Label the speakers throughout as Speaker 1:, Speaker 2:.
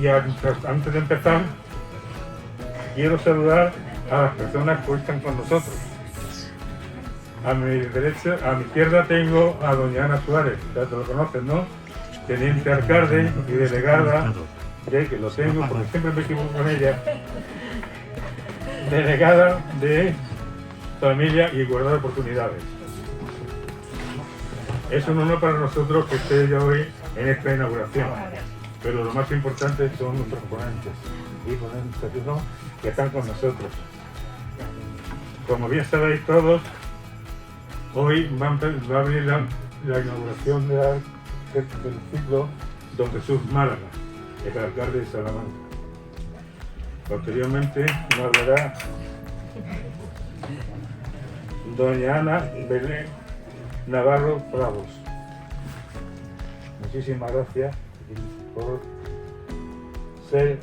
Speaker 1: antes de empezar, quiero saludar a las personas que hoy están con nosotros. A mi derecha, a mi izquierda tengo a doña Ana Suárez, ya te lo conocen, ¿no? Teniente alcalde y delegada, que lo tengo porque siempre me equivoco con ella, delegada de Familia y Igualdad de Oportunidades. Es un honor para nosotros que esté ya hoy en esta inauguración, pero lo más importante son nuestros ponentes y ponentes, ¿no?, que están con nosotros. Como bien sabéis todos, hoy va a abrir la inauguración del ciclo Don Jesús Málaga, el alcalde de Salamanca. Posteriormente nos hablará doña Ana Belén Navarro Bravos. Muchísimas gracias por ser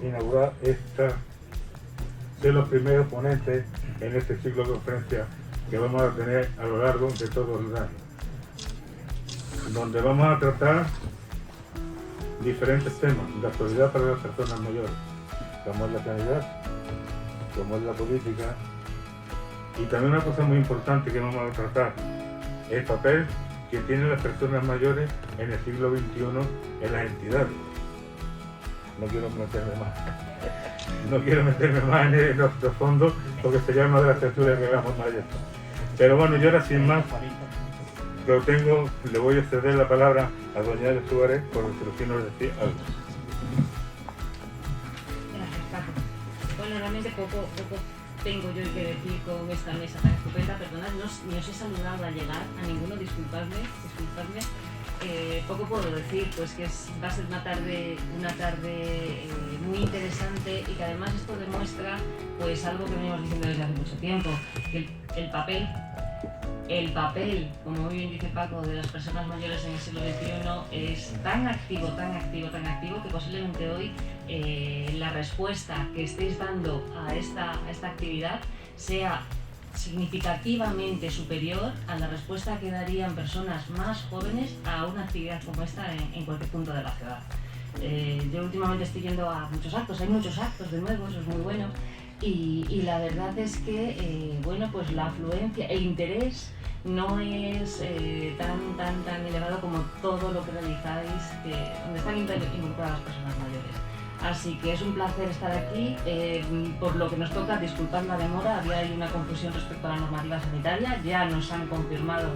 Speaker 1: los primeros ponentes en este ciclo de conferencias que vamos a tener a lo largo de todo el año, donde vamos a tratar diferentes temas de actualidad para las personas mayores, como es la sanidad, como es la política, y también una cosa muy importante que vamos a tratar, el papel que tienen las personas mayores en el siglo XXI en las entidades. No quiero meterme más en nuestro fondo, porque sería una de las tertulias que hagamos más de esto. Pero bueno, yo ahora sin más, le voy a ceder la palabra a doña Ana Suárez, por si lo quiero decir algo.
Speaker 2: Gracias, Paco. Bueno, realmente poco tengo yo que decir con esta mesa tan estupenda. Perdonad, ni os he saludado al llegar, a ninguno, disculpadme. Poco puedo decir, pues que va a ser una tarde muy interesante, y que además esto demuestra pues algo que venimos diciendo desde hace mucho tiempo, que el papel, como muy bien dice Paco, de las personas mayores en el siglo XXI es tan activo, que posiblemente hoy la respuesta que estéis dando a esta actividad sea significativamente superior a la respuesta que darían personas más jóvenes a una actividad como esta en cualquier punto de la ciudad. Yo últimamente estoy yendo a muchos actos, hay muchos actos de nuevo, eso es muy bueno, y la verdad es que bueno, pues la afluencia, el interés no es tan elevado como todo lo que realizáis, donde están involucradas las personas mayores. Así que es un placer estar aquí. Por lo que nos toca, disculpad la demora, había ahí una confusión respecto a la normativa sanitaria. Ya nos han confirmado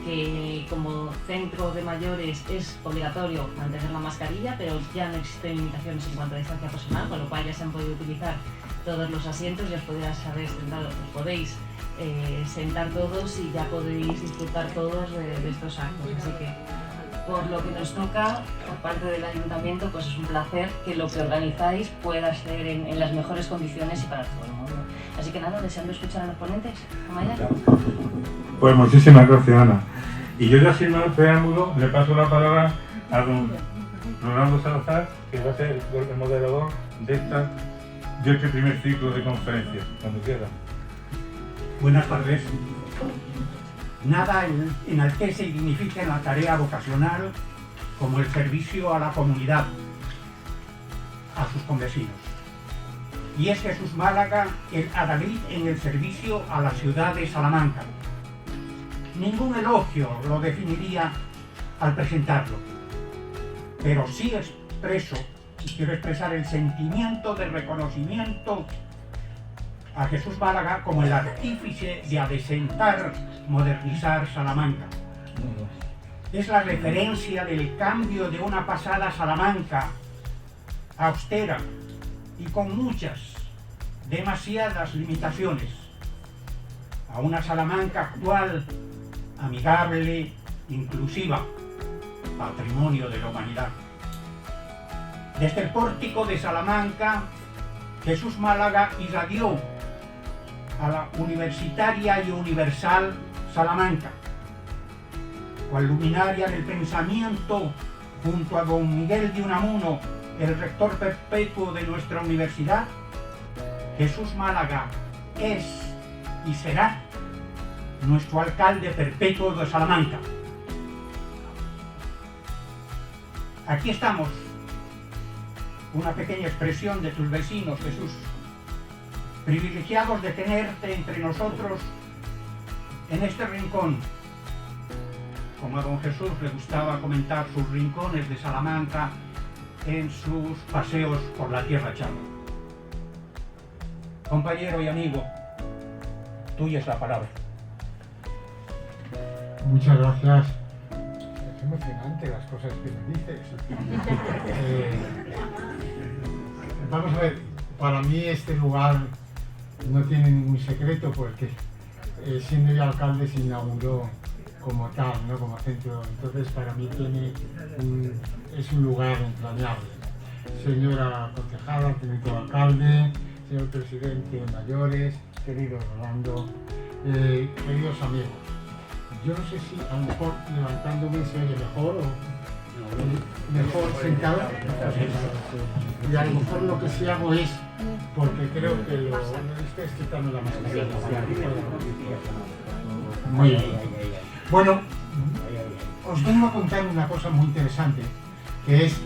Speaker 2: que como centro de mayores es obligatorio mantener la mascarilla, pero ya no existen limitaciones en cuanto a distancia personal, con lo cual ya se han podido utilizar todos los asientos y os podéis sentar todos y ya podéis disfrutar todos de estos actos. Así que, por lo que nos toca, por parte del Ayuntamiento, pues es un placer que lo que organizáis pueda ser en las mejores condiciones y para todo el mundo. Así que nada, deseando escuchar a los ponentes. Amaya.
Speaker 1: Pues muchísimas gracias, Ana. Y yo ya sin más preámbulo le paso la palabra a don Rolando Salazar, que va a ser el moderador de este primer ciclo de conferencias. Cuando quiera.
Speaker 3: Buenas tardes. Nada enaltece y dignifica la tarea vocacional como el servicio a la comunidad, a sus convecinos. Y es Jesús Málaga el adalid en el servicio a la ciudad de Salamanca. Ningún elogio lo definiría al presentarlo, pero sí expreso y quiero expresar el sentimiento de reconocimiento a Jesús Málaga como el artífice de adecentar, modernizar Salamanca. Es la referencia del cambio de una pasada Salamanca austera y con demasiadas limitaciones, a una Salamanca actual, amigable, inclusiva, patrimonio de la humanidad. Desde el pórtico de Salamanca, Jesús Málaga irradió a la universitaria y universal Salamanca, cual luminaria del pensamiento, junto a don Miguel de Unamuno, el rector perpetuo de nuestra universidad. Jesús Málaga es y será nuestro alcalde perpetuo de Salamanca. Aquí estamos una pequeña expresión de tus vecinos, Jesús. Privilegiados de tenerte entre nosotros en este rincón. Como a don Jesús le gustaba comentar sus rincones de Salamanca en sus paseos por la Tierra Chava. Compañero y amigo, tuya es la palabra.
Speaker 4: Muchas gracias. Es emocionante las cosas que me dices. Vamos a ver, para mí este lugar no tiene ningún secreto porque siendo yo alcalde se inauguró como tal, ¿no? Como centro. Entonces para mí es un lugar entrañable. Señora concejala, teniente alcalde, señor presidente mayores, querido Rolando, queridos amigos. Yo no sé si a lo mejor levantándome se oye mejor o mejor sentado. Y a lo mejor lo que sí hago es, porque creo que lo es quitarme la mascarilla. Muy bien. Bueno, os vengo a contar una cosa muy interesante, que es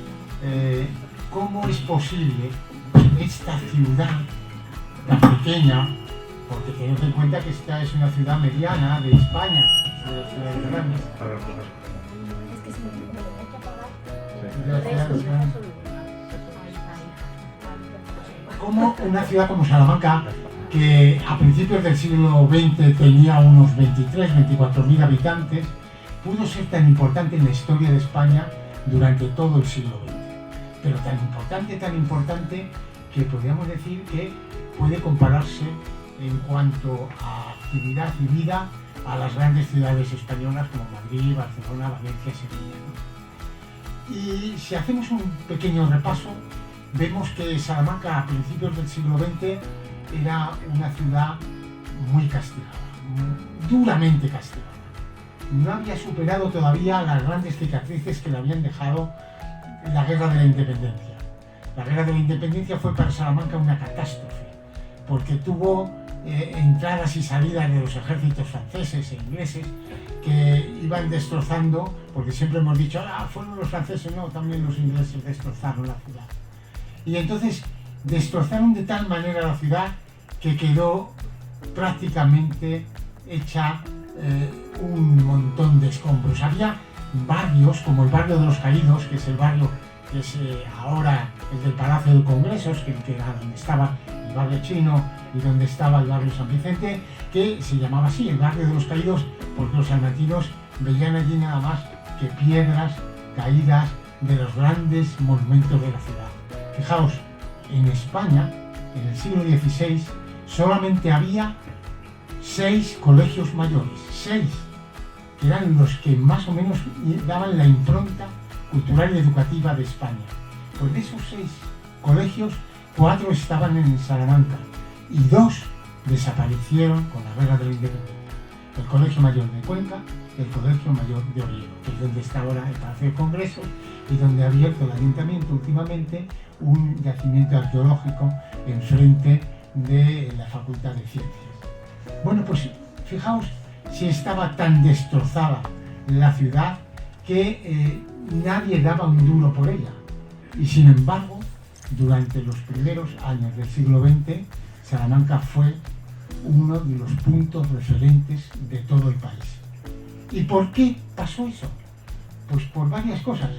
Speaker 4: cómo es posible esta ciudad tan pequeña, porque tened en cuenta que esta es una ciudad mediana de España, de las ciudades grandes. Como una ciudad como Salamanca, que a principios del siglo XX tenía unos 23.000-24.000 habitantes, pudo ser tan importante en la historia de España durante todo el siglo XX. Pero tan importante que podríamos decir que puede compararse en cuanto a actividad y vida a las grandes ciudades españolas como Madrid, Barcelona, Valencia, Sevilla, ¿no? Y si hacemos un pequeño repaso, vemos que Salamanca a principios del siglo XX era una ciudad muy castigada, duramente castigada. No había superado todavía las grandes cicatrices que le habían dejado la Guerra de la Independencia. La Guerra de la Independencia fue para Salamanca una catástrofe, porque tuvo entradas y salidas de los ejércitos franceses e ingleses que iban destrozando, porque siempre hemos dicho, fueron los franceses, no, también los ingleses destrozaron la ciudad. Y entonces destrozaron de tal manera la ciudad que quedó prácticamente hecha un montón de escombros. Había barrios como el barrio de los Caídos, que es el barrio que es ahora el del Palacio de Congresos, que era donde estaba el barrio chino y donde estaba el barrio San Vicente, que se llamaba así, el barrio de los Caídos, porque los salmantinos veían allí nada más que piedras caídas de los grandes monumentos de la ciudad. Fijaos, en España, en el siglo XVI, solamente había 6 colegios mayores, 6, que eran los que más o menos daban la impronta cultural y educativa de España. Pues de esos 6 colegios, 4 estaban en Salamanca y 2 desaparecieron con la Guerra de la Independencia. El Colegio Mayor de Cuenca y el Colegio Mayor de Oviedo, que es donde está ahora el Palacio de Congresos y donde ha abierto el Ayuntamiento últimamente un yacimiento arqueológico enfrente de la Facultad de Ciencias. Bueno, pues fijaos si estaba tan destrozada la ciudad que nadie daba un duro por ella. Y sin embargo, durante los primeros años del siglo XX, Salamanca fue uno de los puntos referentes de todo el país. ¿Y por qué pasó eso? Pues por varias cosas.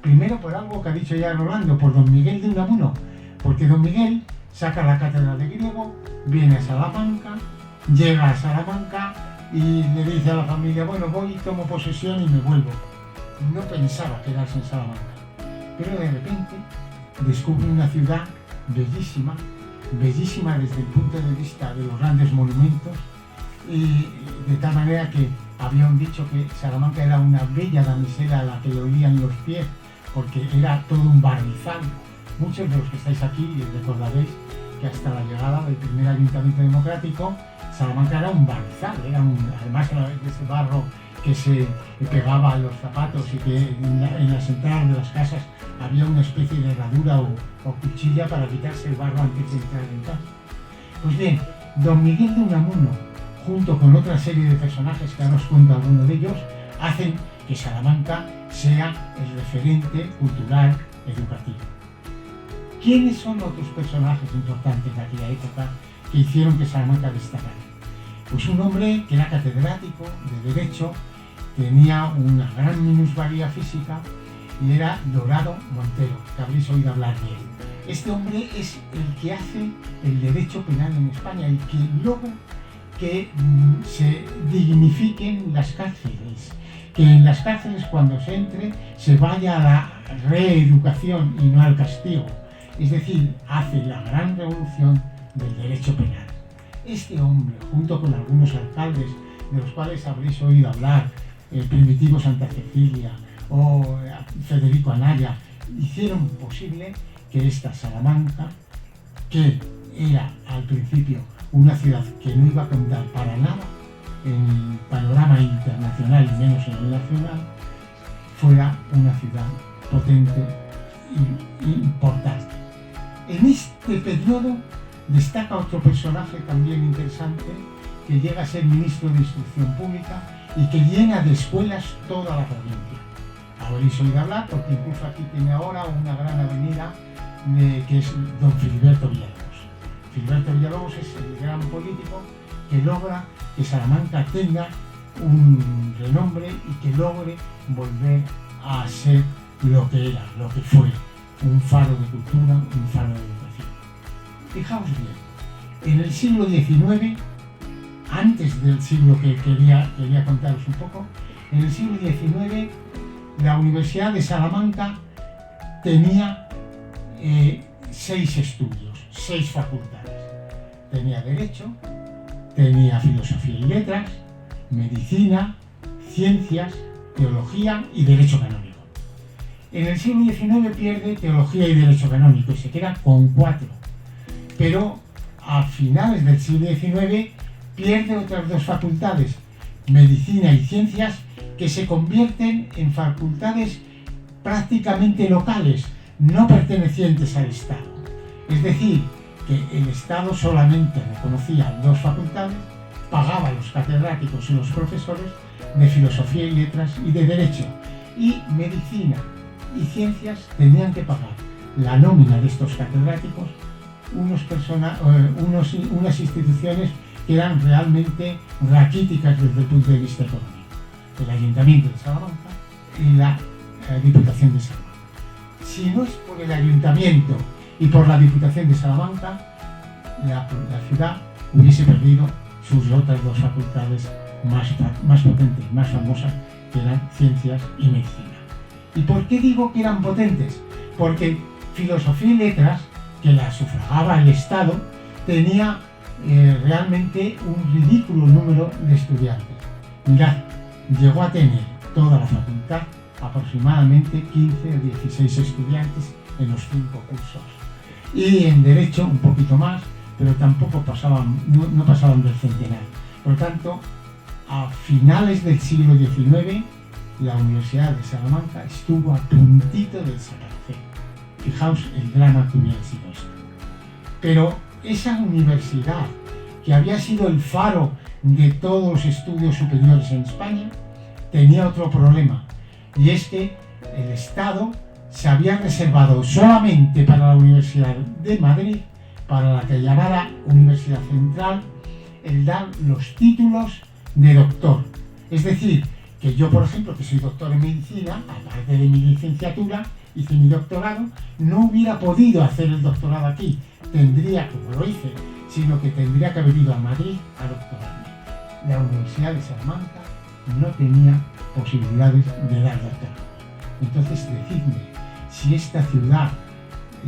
Speaker 4: Primero por algo que ha dicho ya Rolando, por don Miguel de Unamuno, porque don Miguel saca la cátedra de griego, viene a Salamanca, llega a Salamanca y le dice a la familia, bueno, voy, tomo posesión y me vuelvo. No pensaba quedarse en Salamanca, pero de repente descubre una ciudad bellísima, bellísima desde el punto de vista de los grandes monumentos, y de tal manera que había un dicho que Salamanca era una bella damisela a la que le olían los pies, porque era todo un barnizal. Muchos de los que estáis aquí recordaréis que hasta la llegada del primer ayuntamiento democrático, Salamanca era un barnizal, además de ese barro que se pegaba a los zapatos y que en las entradas de las casas había una especie de herradura o cuchilla para quitarse el barro antes de entrar en casa. Pues bien, don Miguel de Unamuno, junto con otra serie de personajes que ahora os cuento alguno de ellos, hacen que Salamanca sea el referente cultural educativo. ¿Quiénes son otros personajes importantes de aquella época que hicieron que Salamanca destacara? Pues un hombre que era catedrático de Derecho, tenía una gran minusvalía física y era Dorado Montero, que habréis oído hablar de él. Este hombre es el que hace el derecho penal en España, el que logra que se dignifiquen las cárceles, que en las cárceles cuando se entre se vaya a la reeducación y no al castigo. Es decir, hace la gran revolución del derecho penal. Este hombre, junto con algunos alcaldes de los cuales habréis oído hablar, Primitivo Santa Cecilia o Federico Anaya, hicieron posible que esta Salamanca, que era al principio una ciudad que no iba a contar para nada en el panorama internacional y menos en el nacional, fuera una ciudad potente e importante. En este periodo destaca otro personaje también interesante, que llega a ser ministro de Instrucción Pública y que llena de escuelas toda la provincia. Habréis oído hablar, porque incluso aquí tiene ahora una gran avenida que es don Filiberto Villalobos. Filiberto Villalobos es el gran político que logra que Salamanca tenga un renombre y que logre volver a ser lo que era, lo que fue, un faro de cultura, un faro de educación. Fijaos bien, en el siglo XIX, antes del siglo que quería contaros un poco, en el siglo XIX la Universidad de Salamanca tenía 6 estudios, 6 facultades. Tenía Derecho, tenía Filosofía y Letras, Medicina, Ciencias, Teología y Derecho Canónico. En el siglo XIX pierde Teología y Derecho Canónico y se queda con 4. Pero a finales del siglo XIX pierde otras 2 facultades, Medicina y Ciencias, que se convierten en facultades prácticamente locales, no pertenecientes al Estado. Es decir, que el Estado solamente reconocía 2 facultades, pagaba a los catedráticos y los profesores de Filosofía y Letras y de Derecho, y Medicina y Ciencias tenían que pagar la nómina de estos catedráticos unas instituciones que eran realmente raquíticas desde el punto de vista económico. El Ayuntamiento de Salamanca y la Diputación de Salamanca. Si no es por el Ayuntamiento y por la Diputación de Salamanca, la ciudad hubiese perdido sus otras 2 facultades más potentes, más famosas, que eran Ciencias y Medicina. ¿Y por qué digo que eran potentes? Porque Filosofía y Letras, que la sufragaba el Estado, tenía realmente un ridículo número de estudiantes. Mirad, llegó a tener toda la facultad aproximadamente 15 o 16 estudiantes en los 5 cursos. Y en Derecho un poquito más, pero tampoco no pasaban del centenar. Por lo tanto, a finales del siglo XIX, la Universidad de Salamanca estuvo a puntito de desaparecer. Fijaos el drama que hubiera sido esto. Pero esa universidad, que había sido el faro de todos los estudios superiores en España, tenía otro problema, y es que el Estado se había reservado solamente para la Universidad de Madrid, para la que llamara Universidad Central, el dar los títulos de doctor. Es decir, que yo, por ejemplo, que soy doctor en medicina, aparte de mi licenciatura, hice mi doctorado, no hubiera podido hacer el doctorado aquí. Tendría, como lo hice, sino que tendría que haber ido a Madrid a doctorarme. La Universidad de Salamanca no tenía posibilidades de dar doctorado. Entonces, decidme, si esta ciudad,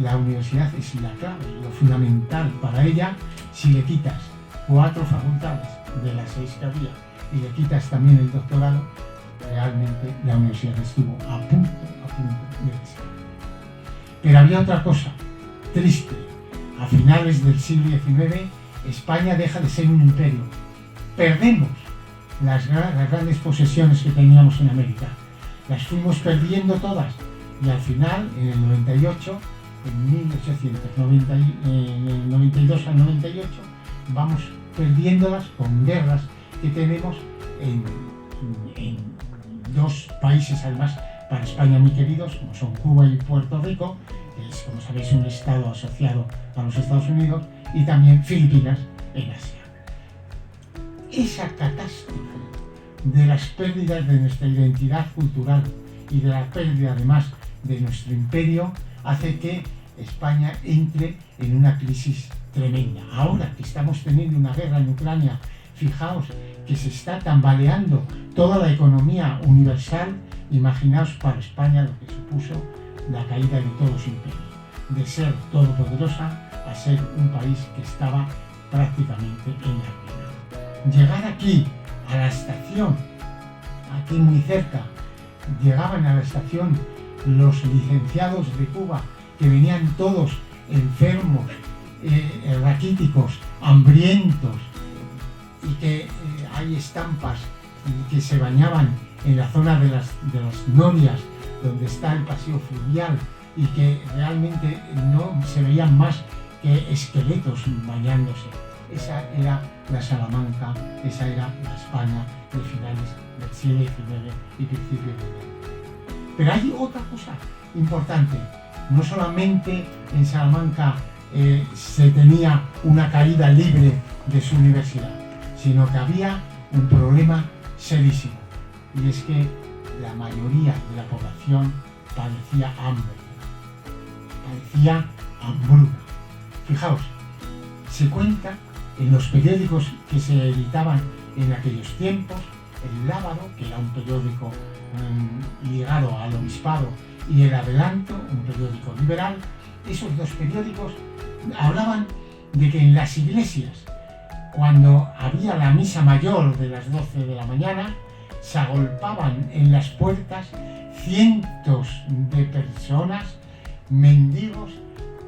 Speaker 4: la universidad es la clave, lo fundamental para ella, si le quitas 4 facultades de las 6 que había y le quitas también el doctorado, realmente la universidad estuvo a punto de desaparecer. Pero había otra cosa triste. A finales del siglo XIX, España deja de ser un imperio. Perdemos las grandes posesiones que teníamos en América. Las fuimos perdiendo todas. Y al final, en el 98, en el 92 al 98, vamos perdiéndolas con guerras que tenemos en 2 países, además, para España muy queridos, como son Cuba y Puerto Rico, que es, como sabéis, un estado asociado a los Estados Unidos, y también Filipinas en Asia. Esa catástrofe de las pérdidas de nuestra identidad cultural y de la pérdida además de nuestro imperio hace que España entre en una crisis tremenda. Ahora que estamos teniendo una guerra en Ucrania, fijaos que se está tambaleando toda la economía universal, imaginaos para España lo que supuso la caída de todo su imperio, de ser todopoderosa a ser un país que estaba prácticamente en la ruina. Llegar aquí a la estación, aquí muy cerca, llegaban a la estación los licenciados de Cuba, que venían todos enfermos, raquíticos, hambrientos, y que hay estampas que se bañaban en la zona de las norias, donde está el paseo fluvial, y que realmente no se veían más que esqueletos bañándose. Esa era la Salamanca, esa era la España de finales del siglo XIX y principios del XX. Pero hay otra cosa importante. No solamente en Salamanca se tenía una caída libre de su universidad, sino que había un problema serísimo, y es que la mayoría de la población padecía hambre, padecía hambruna. Fijaos, se cuenta en los periódicos que se editaban en aquellos tiempos, El Lábaro, que era un periódico ligado al obispado, y El Adelanto, un periódico liberal. Esos dos periódicos hablaban de que en las iglesias, cuando había la misa mayor de las 12 de la mañana, se agolpaban en las puertas cientos de personas, mendigos,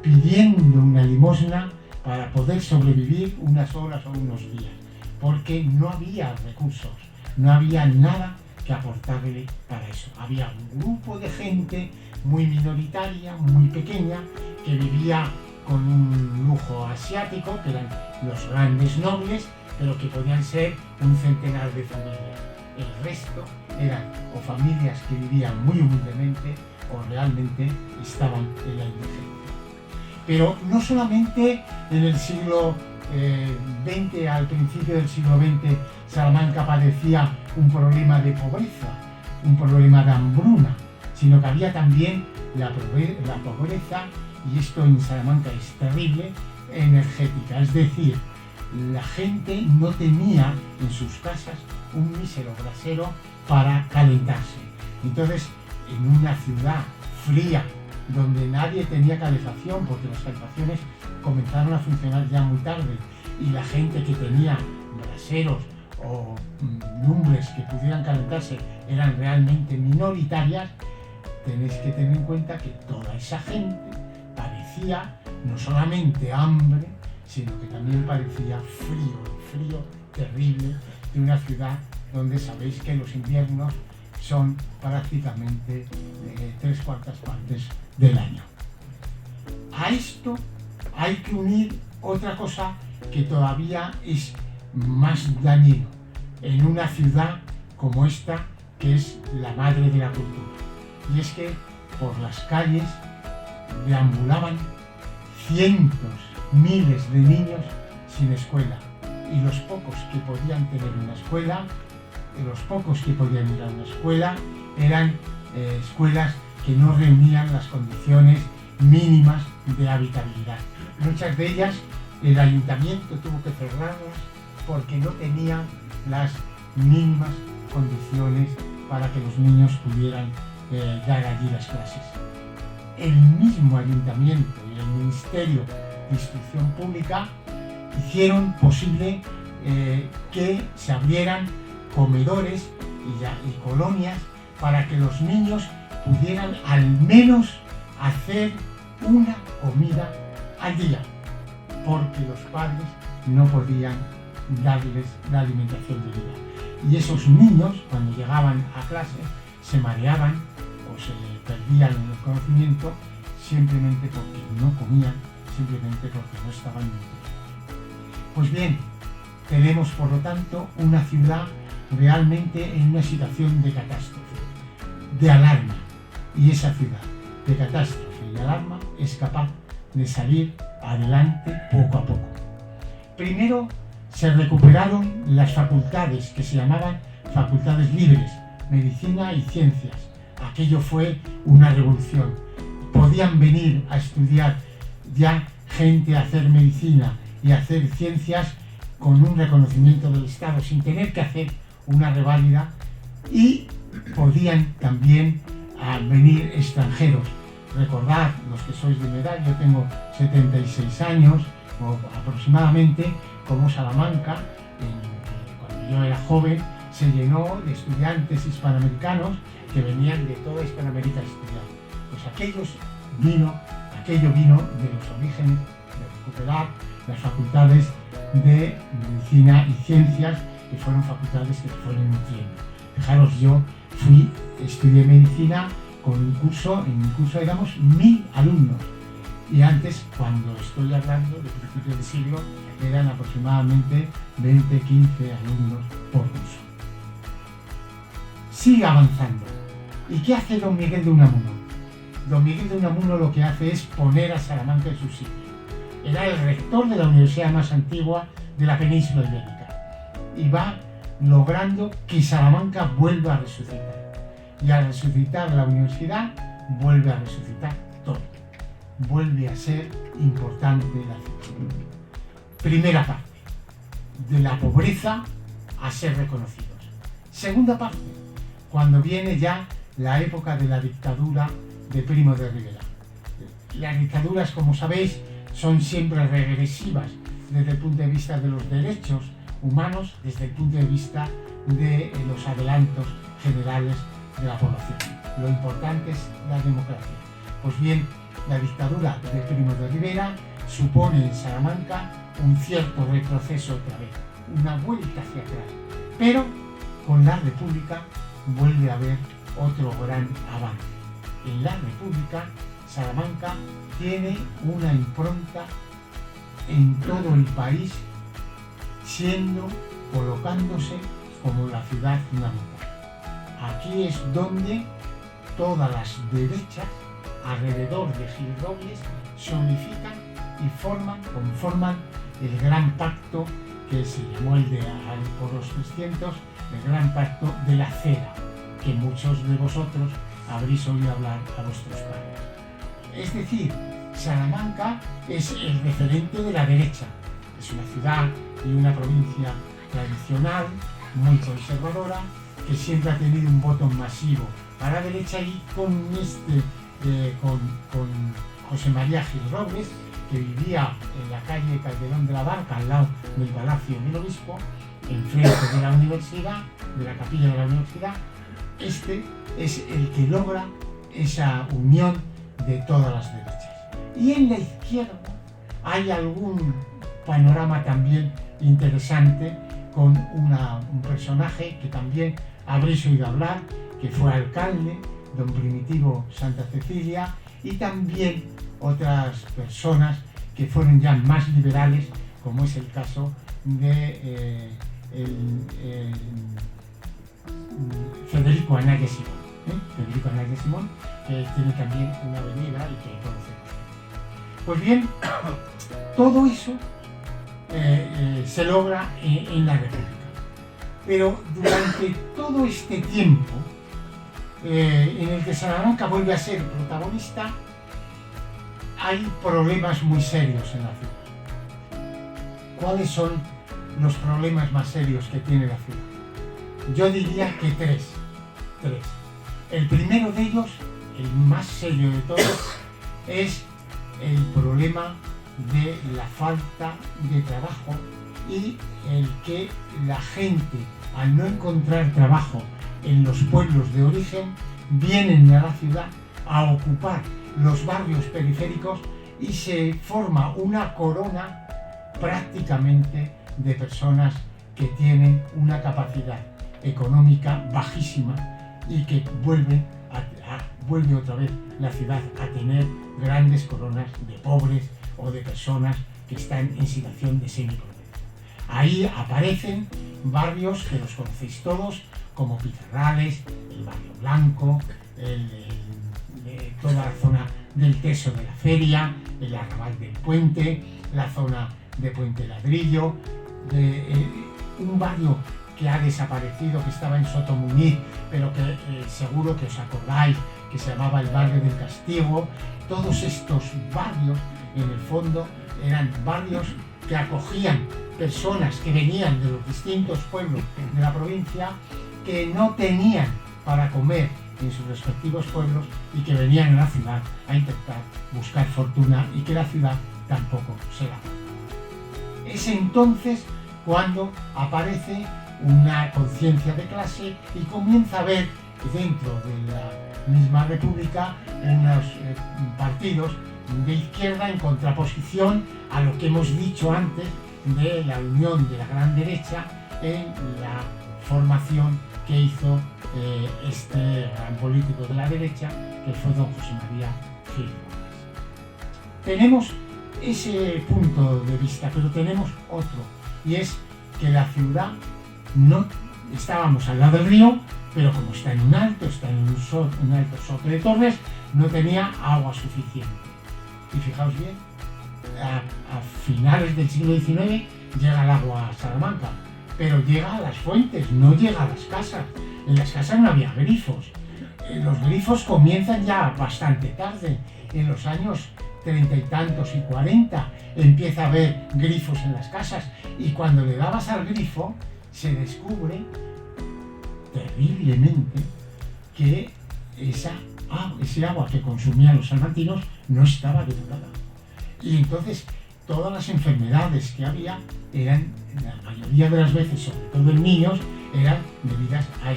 Speaker 4: pidiendo una limosna para poder sobrevivir unas horas o unos días, porque no había recursos, no había nada que aportarle para eso. Había un grupo de gente muy minoritaria, muy pequeña, que vivía con un lujo asiático, que eran los grandes nobles, pero que podían ser un centenar de familias. El resto eran o familias que vivían muy humildemente o realmente estaban en la indigencia. Pero no solamente en el siglo XX, al principio del siglo XX, Salamanca padecía un problema de pobreza, un problema de hambruna, sino que había también la pobreza, y esto en Salamanca es terrible, energética. Es decir, la gente no tenía en sus casas un mísero brasero para calentarse. Entonces, en una ciudad fría, donde nadie tenía calefacción, porque las calefacciones comenzaron a funcionar ya muy tarde, y la gente que tenía braseros o lumbres que pudieran calentarse eran realmente minoritarias, tenéis que tener en cuenta que toda esa gente padecía no solamente hambre, sino que también padecía frío terrible, de una ciudad donde sabéis que los inviernos son prácticamente 3/4 partes del año. A esto hay que unir otra cosa que todavía es más dañino en una ciudad como esta, que es la madre de la cultura. Y es que por las calles deambulaban cientos, miles de niños sin escuela, y los pocos que podían tener una escuela, los pocos que podían ir a una escuela, eran escuelas que no reunían las condiciones mínimas de habitabilidad. Muchas de ellas el ayuntamiento tuvo que cerrarlas porque no tenían las mínimas condiciones para que los niños pudieran dar allí las clases. El mismo ayuntamiento y el Ministerio de Instrucción Pública hicieron posible que se abrieran comedores y colonias para que los niños pudieran al menos hacer una comida al día, porque los padres no podían darles la alimentación debida. Y esos niños, cuando llegaban a clase, se mareaban o se perdían en el conocimiento simplemente porque no comían, simplemente porque no estaban nutridos. Pues bien, tenemos por lo tanto una ciudad realmente en una situación de catástrofe, de alarma, y esa ciudad de catástrofe y alarma es capaz de salir adelante poco a poco. Primero se recuperaron las facultades que se llamaban facultades libres, medicina y ciencias. Aquello fue una revolución. Podían venir a estudiar ya gente a hacer medicina y a hacer ciencias con un reconocimiento del Estado, sin tener que hacer una reválida, y podían también venir extranjeros. Recordad, los que sois de mi edad, yo tengo 76 años o aproximadamente, como Salamanca, cuando yo era joven, se llenó de estudiantes hispanoamericanos que venían de toda Hispanoamérica a estudiar. Pues aquello vino de los orígenes, de recuperar las facultades de medicina y ciencias, que fueron facultades que se fueron nutriendo. Fijaros, yo estudié medicina con un curso, en mi curso éramos 1000 alumnos, y antes, cuando estoy hablando de principios de siglo, eran aproximadamente 20, 15 alumnos por curso. Sigue avanzando. ¿Y qué hace don Miguel de Unamuno? Don Miguel de Unamuno lo que hace es poner a Salamanca en su sitio. Era el rector de la universidad más antigua de la península ibérica y va logrando que Salamanca vuelva a resucitar. Y al resucitar la universidad, vuelve a resucitar todo. Vuelve a ser importante la ciudad. Primera parte, de la pobreza a ser reconocidos. Segunda parte, cuando viene ya la época de la dictadura de Primo de Rivera. Las dictaduras, como sabéis, son siempre regresivas desde el punto de vista de los derechos humanos, desde el punto de vista de los adelantos generales de la población. Lo importante es la democracia. Pues bien, la dictadura de Primo de Rivera supone en Salamanca un cierto retroceso otra vez, una vuelta hacia atrás. Pero con la República vuelve a haber otro gran avance. En la República, Salamanca tiene una impronta en todo el país, colocándose como la ciudad fundamental. Aquí es donde todas las derechas alrededor de Gil Robles se unifican y conforman el gran pacto que se llamó por los 300, el gran pacto de la Cera, que muchos de vosotros habréis oído hablar a vuestros padres. Es decir, Salamanca es el referente de la derecha. Es una ciudad y una provincia tradicional, muy conservadora, que siempre ha tenido un voto masivo a la derecha, y con José María Gil Robles, que vivía en la calle Calderón de la Barca, al lado del Palacio del Obispo, enfrente de la universidad, de la capilla de la universidad. Este es el que logra esa unión de todas las derechas. Y en la izquierda hay algún panorama también interesante con un personaje que también habréis oído hablar, que fue alcalde, don Primitivo Santa Cecilia, y también otras personas que fueron ya más liberales, como es el caso de Federico Anaya Simón. Federico Anaya Simón, que tiene también una avenida y que conocemos. Pues bien, todo eso se logra en la República. Pero durante todo este tiempo en el que Salamanca vuelve a ser protagonista, hay problemas muy serios en la ciudad. ¿Cuáles son los problemas más serios que tiene la ciudad? Yo diría que tres. El primero de ellos, el más serio de todos, es el problema de la falta de trabajo y el que la gente, al no encontrar trabajo en los pueblos de origen, vienen a la ciudad a ocupar los barrios periféricos y se forma una corona prácticamente de personas que tienen una capacidad económica bajísima y que vuelve otra vez la ciudad a tener grandes coronas de pobres o de personas que están en situación de semipobreza. Ahí aparecen barrios que los conocéis todos, como Pitarrales, el Barrio Blanco, toda la zona del Teso de la Feria, el Arrabal del Puente, la zona de Puente Ladrillo, un barrio que ha desaparecido, que estaba en Sotomuñiz, pero que seguro que os acordáis, que se llamaba el Barrio del Castigo. Todos estos barrios, en el fondo, eran barrios que acogían personas que venían de los distintos pueblos de la provincia, que no tenían para comer en sus respectivos pueblos y que venían a la ciudad a intentar buscar fortuna, y que la ciudad tampoco se la daba. Es entonces cuando aparece una conciencia de clase y comienza a haber dentro de la misma república unos partidos de izquierda en contraposición a lo que hemos dicho antes de la unión de la gran derecha en la formación que hizo este gran político de la derecha, que fue don José María Gil Gómez. Tenemos ese punto de vista, pero tenemos otro, y es que la ciudad no estábamos al lado del río, pero como está en un alto, está en un alto soto de torres, no tenía agua suficiente. Y fijaos bien, a finales del siglo XIX llega el agua a Salamanca, pero llega a las fuentes, no llega a las casas. En las casas no había grifos. Los grifos comienzan ya bastante tarde, en los años 30 y tantos y 40 empieza a haber grifos en las casas, y cuando le dabas al grifo se descubre terriblemente que ese agua que consumían los salmantinos no estaba depurada. Y entonces todas las enfermedades que había eran, la mayoría de las veces, sobre todo en niños, eran debidas a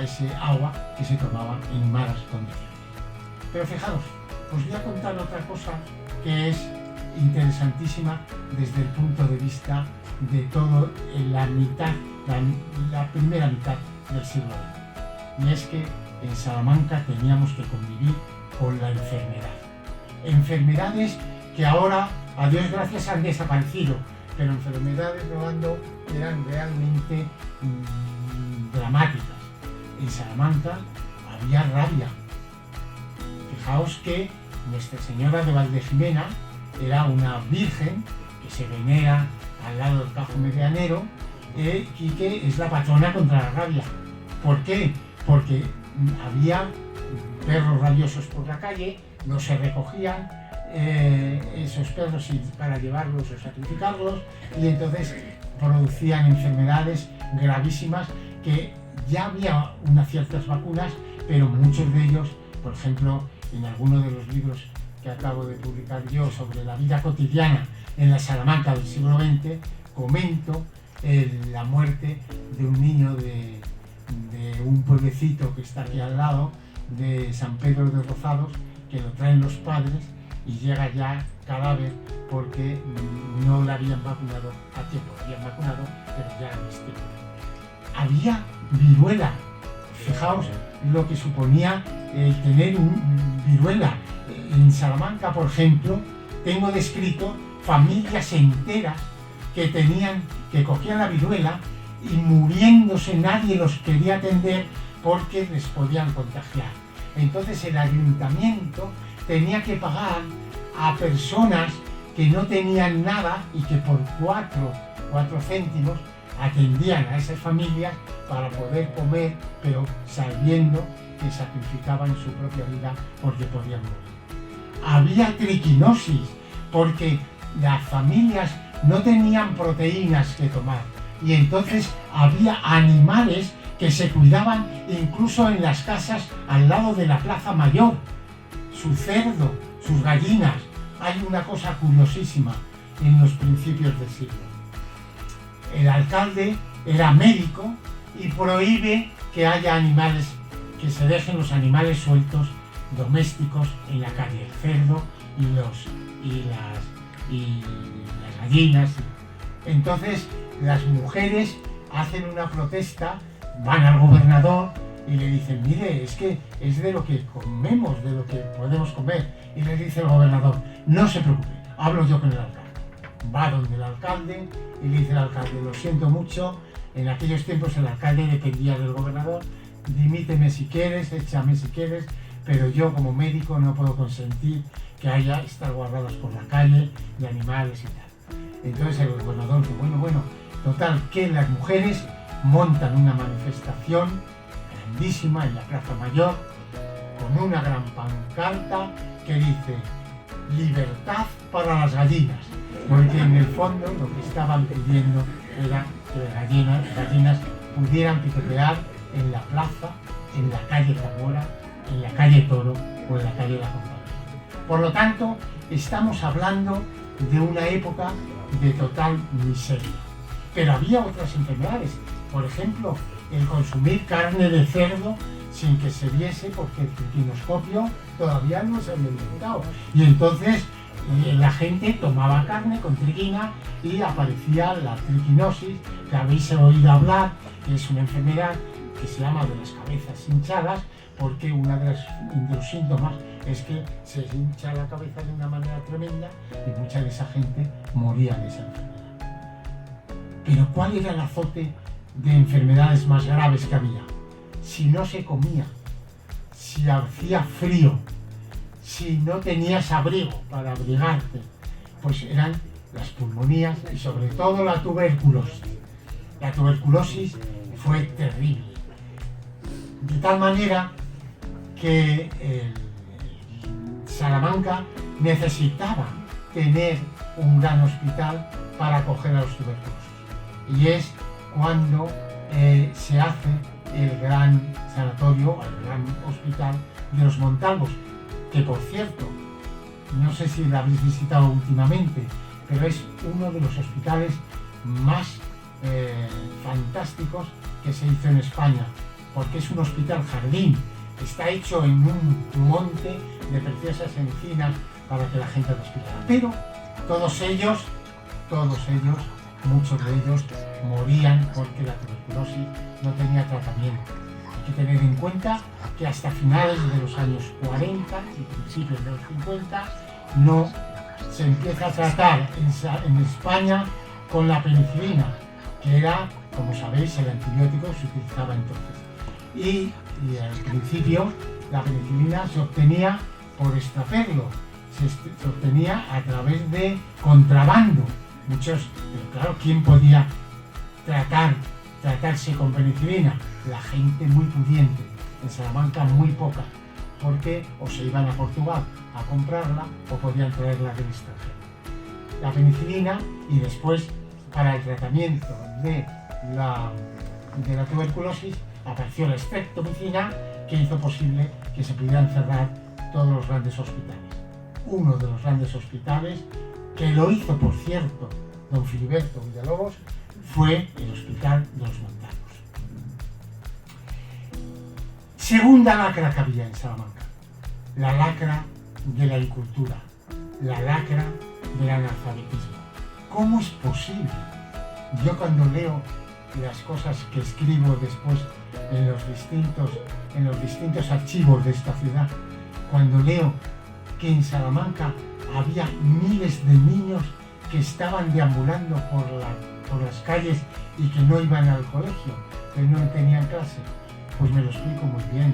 Speaker 4: ese agua que se tomaba en malas condiciones. Pero fijaros, os voy a contar otra cosa que es interesantísima desde el punto de vista de todo la primera mitad del siglo XX. Y es que en Salamanca teníamos que convivir con la enfermedad. Enfermedades que ahora, a Dios gracias, han desaparecido, pero enfermedades, Rolando, eran realmente dramáticas. En Salamanca había rabia. Fijaos que Nuestra Señora de Valdejimena era una virgen que se venera al lado del Tajo Medianero, y que es la patrona contra la rabia. ¿Por qué? Porque había perros rabiosos por la calle, no se recogían esos perros para llevarlos o sacrificarlos, y entonces producían enfermedades gravísimas que ya había unas ciertas vacunas, pero muchos de ellos, por ejemplo, en alguno de los libros que acabo de publicar yo sobre la vida cotidiana en la Salamanca del siglo XX, comento la muerte de un niño de un pueblecito que está aquí al lado, de San Pedro de Rozados, que lo traen los padres y llega ya cadáver porque no le habían vacunado a tiempo. Habían vacunado, pero ya no es tiempo. Había viruela. Fijaos lo que suponía tener viruela. En Salamanca, por ejemplo, tengo descrito familias enteras que cogían la viruela y muriéndose nadie los quería atender porque les podían contagiar. Entonces el ayuntamiento tenía que pagar a personas que no tenían nada y que por 4 céntimos atendían a esas familias para poder comer, pero sabiendo que sacrificaban su propia vida porque podían morir. Había triquinosis porque las familias no tenían proteínas que tomar, y entonces había animales que se cuidaban incluso en las casas al lado de la Plaza Mayor. Su cerdo, sus gallinas. Hay una cosa curiosísima en los principios del siglo. El alcalde era médico y prohíbe que haya animales, que se dejen los animales sueltos domésticos en la calle, el cerdo y las gallinas. Entonces las mujeres hacen una protesta, van al gobernador y le dicen: mire, es que es de lo que comemos, de lo que podemos comer. Y le dice el gobernador: no se preocupe, hablo yo con el alcalde. Va donde el alcalde y le dice al alcalde: lo siento mucho, en aquellos tiempos el alcalde dependía del gobernador, dimíteme si quieres, échame si quieres, pero yo como médico no puedo consentir que haya estar guardados por la calle de animales y tal. Entonces el gobernador dice, bueno, total, que las mujeres montan una manifestación grandísima en la Plaza Mayor con una gran pancarta que dice libertad para las gallinas, porque en el fondo lo que estaban pidiendo era que las gallinas pudieran picotear en la plaza, en la calle Zamora, en la calle Toro o en la calle La Compañía. Por lo tanto, estamos hablando de una época de total miseria. Pero había otras enfermedades, por ejemplo, el consumir carne de cerdo sin que se viese, porque el triquinoscopio todavía no se había inventado. Y entonces la gente tomaba carne con triquina y aparecía la triquinosis, que habéis oído hablar, que es una enfermedad que se llama de las cabezas hinchadas, porque uno de los síntomas es que se hincha la cabeza de una manera tremenda y mucha de esa gente moría de esa enfermedad. Pero ¿cuál era el azote de enfermedades más graves que había? Si no se comía, si hacía frío, si no tenías abrigo para abrigarte, pues eran las pulmonías y sobre todo la tuberculosis. La tuberculosis fue terrible, de tal manera que Salamanca necesitaba tener un gran hospital para acoger a los tuberculosos. Y es cuando se hace el gran sanatorio, el gran hospital de los Montalvos, que por cierto, no sé si lo habéis visitado últimamente, pero es uno de los hospitales más fantásticos que se hizo en España, porque es un hospital jardín, está hecho en un monte de preciosas encinas para que la gente respirara. Pero todos ellos, muchos de ellos morían porque la tuberculosis no tenía tratamiento. Hay que tener en cuenta que hasta finales de los años 40 y principios de los 50 no se empieza a tratar en España con la penicilina, que era, como sabéis, el antibiótico que se utilizaba entonces. Y al principio la penicilina se obtenía por extraperlo, se obtenía a través de contrabando. Muchos, pero claro, ¿quién podía tratarse con penicilina? La gente muy pudiente, en Salamanca muy poca, porque o se iban a Portugal a comprarla o podían traerla del extranjero. La penicilina, y después para el tratamiento de la tuberculosis apareció la streptomicina, que hizo posible que se pudieran cerrar todos los grandes hospitales. Uno de los grandes hospitales, que lo hizo, por cierto, don Filiberto Villalobos, fue el Hospital de los Montalvos. Segunda lacra que había en Salamanca, la lacra de la incultura, la lacra del analfabetismo. ¿Cómo es posible? Yo cuando leo las cosas que escribo después en los distintos archivos de esta ciudad, cuando leo que en Salamanca había miles de niños que estaban deambulando por las calles y que no iban al colegio, que no tenían clase, pues me lo explico muy bien.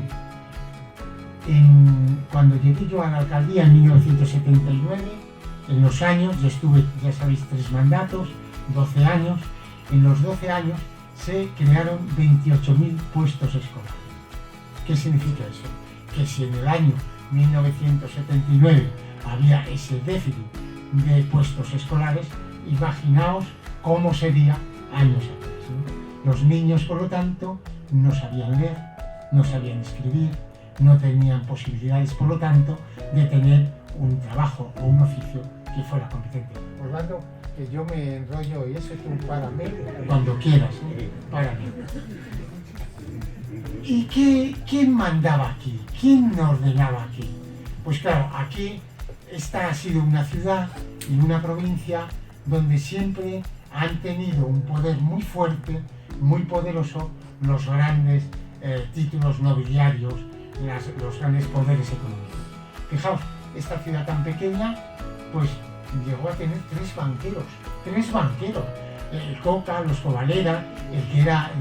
Speaker 4: Cuando llegué yo a la alcaldía en 1979, en los años, yo estuve, ya sabéis, 3 mandatos, 12 años, en los 12 años se crearon 28.000 puestos escolares. ¿Qué significa eso? Que si en el año 1979 había ese déficit de puestos escolares, imaginaos cómo sería años atrás, ¿no? Los niños, por lo tanto, no sabían leer, no sabían escribir, no tenían posibilidades, por lo tanto, de tener un trabajo o un oficio que fuera competente. Orlando, que yo me enrollo y eso tú párame cuando quieras, párame. ¿Y quién mandaba aquí? ¿Quién ordenaba aquí? Pues claro, aquí esta ha sido una ciudad y una provincia donde siempre han tenido un poder muy fuerte, muy poderoso, los grandes títulos nobiliarios, los grandes poderes económicos. Fijaos, esta ciudad tan pequeña, pues llegó a tener 3 banqueros, el Coca, los Covaleda, el que era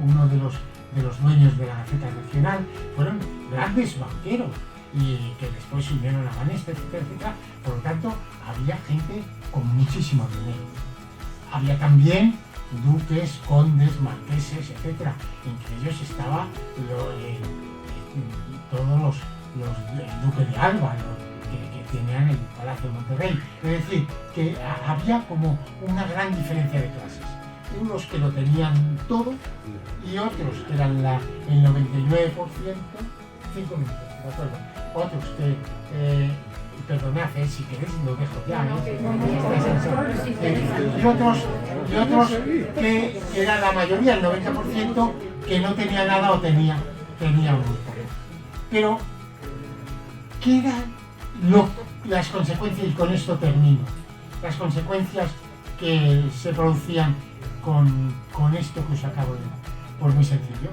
Speaker 4: uno de los dueños de la Gaceta Regional, fueron grandes banqueros y que después se unieron a Banesta, etcétera, etcétera. Por lo tanto, había gente con muchísimo dinero. Había también duques, condes, marqueses, etcétera. Entre ellos estaba todos los duques de Alba, que tenían el Palacio de Monterrey. Es decir, que había como una gran diferencia de clases. Unos que lo tenían todo y otros que eran el 99%, 5 minutos, ¿de acuerdo? Otros que, perdonad, si queréis lo dejo ya, y otros que era la mayoría, el 90%, que no tenía nada o tenía muy poco. Pero, ¿qué eran las consecuencias? Y con esto termino. Las consecuencias que se producían con esto que os acabo de dar. Pues muy sencillo,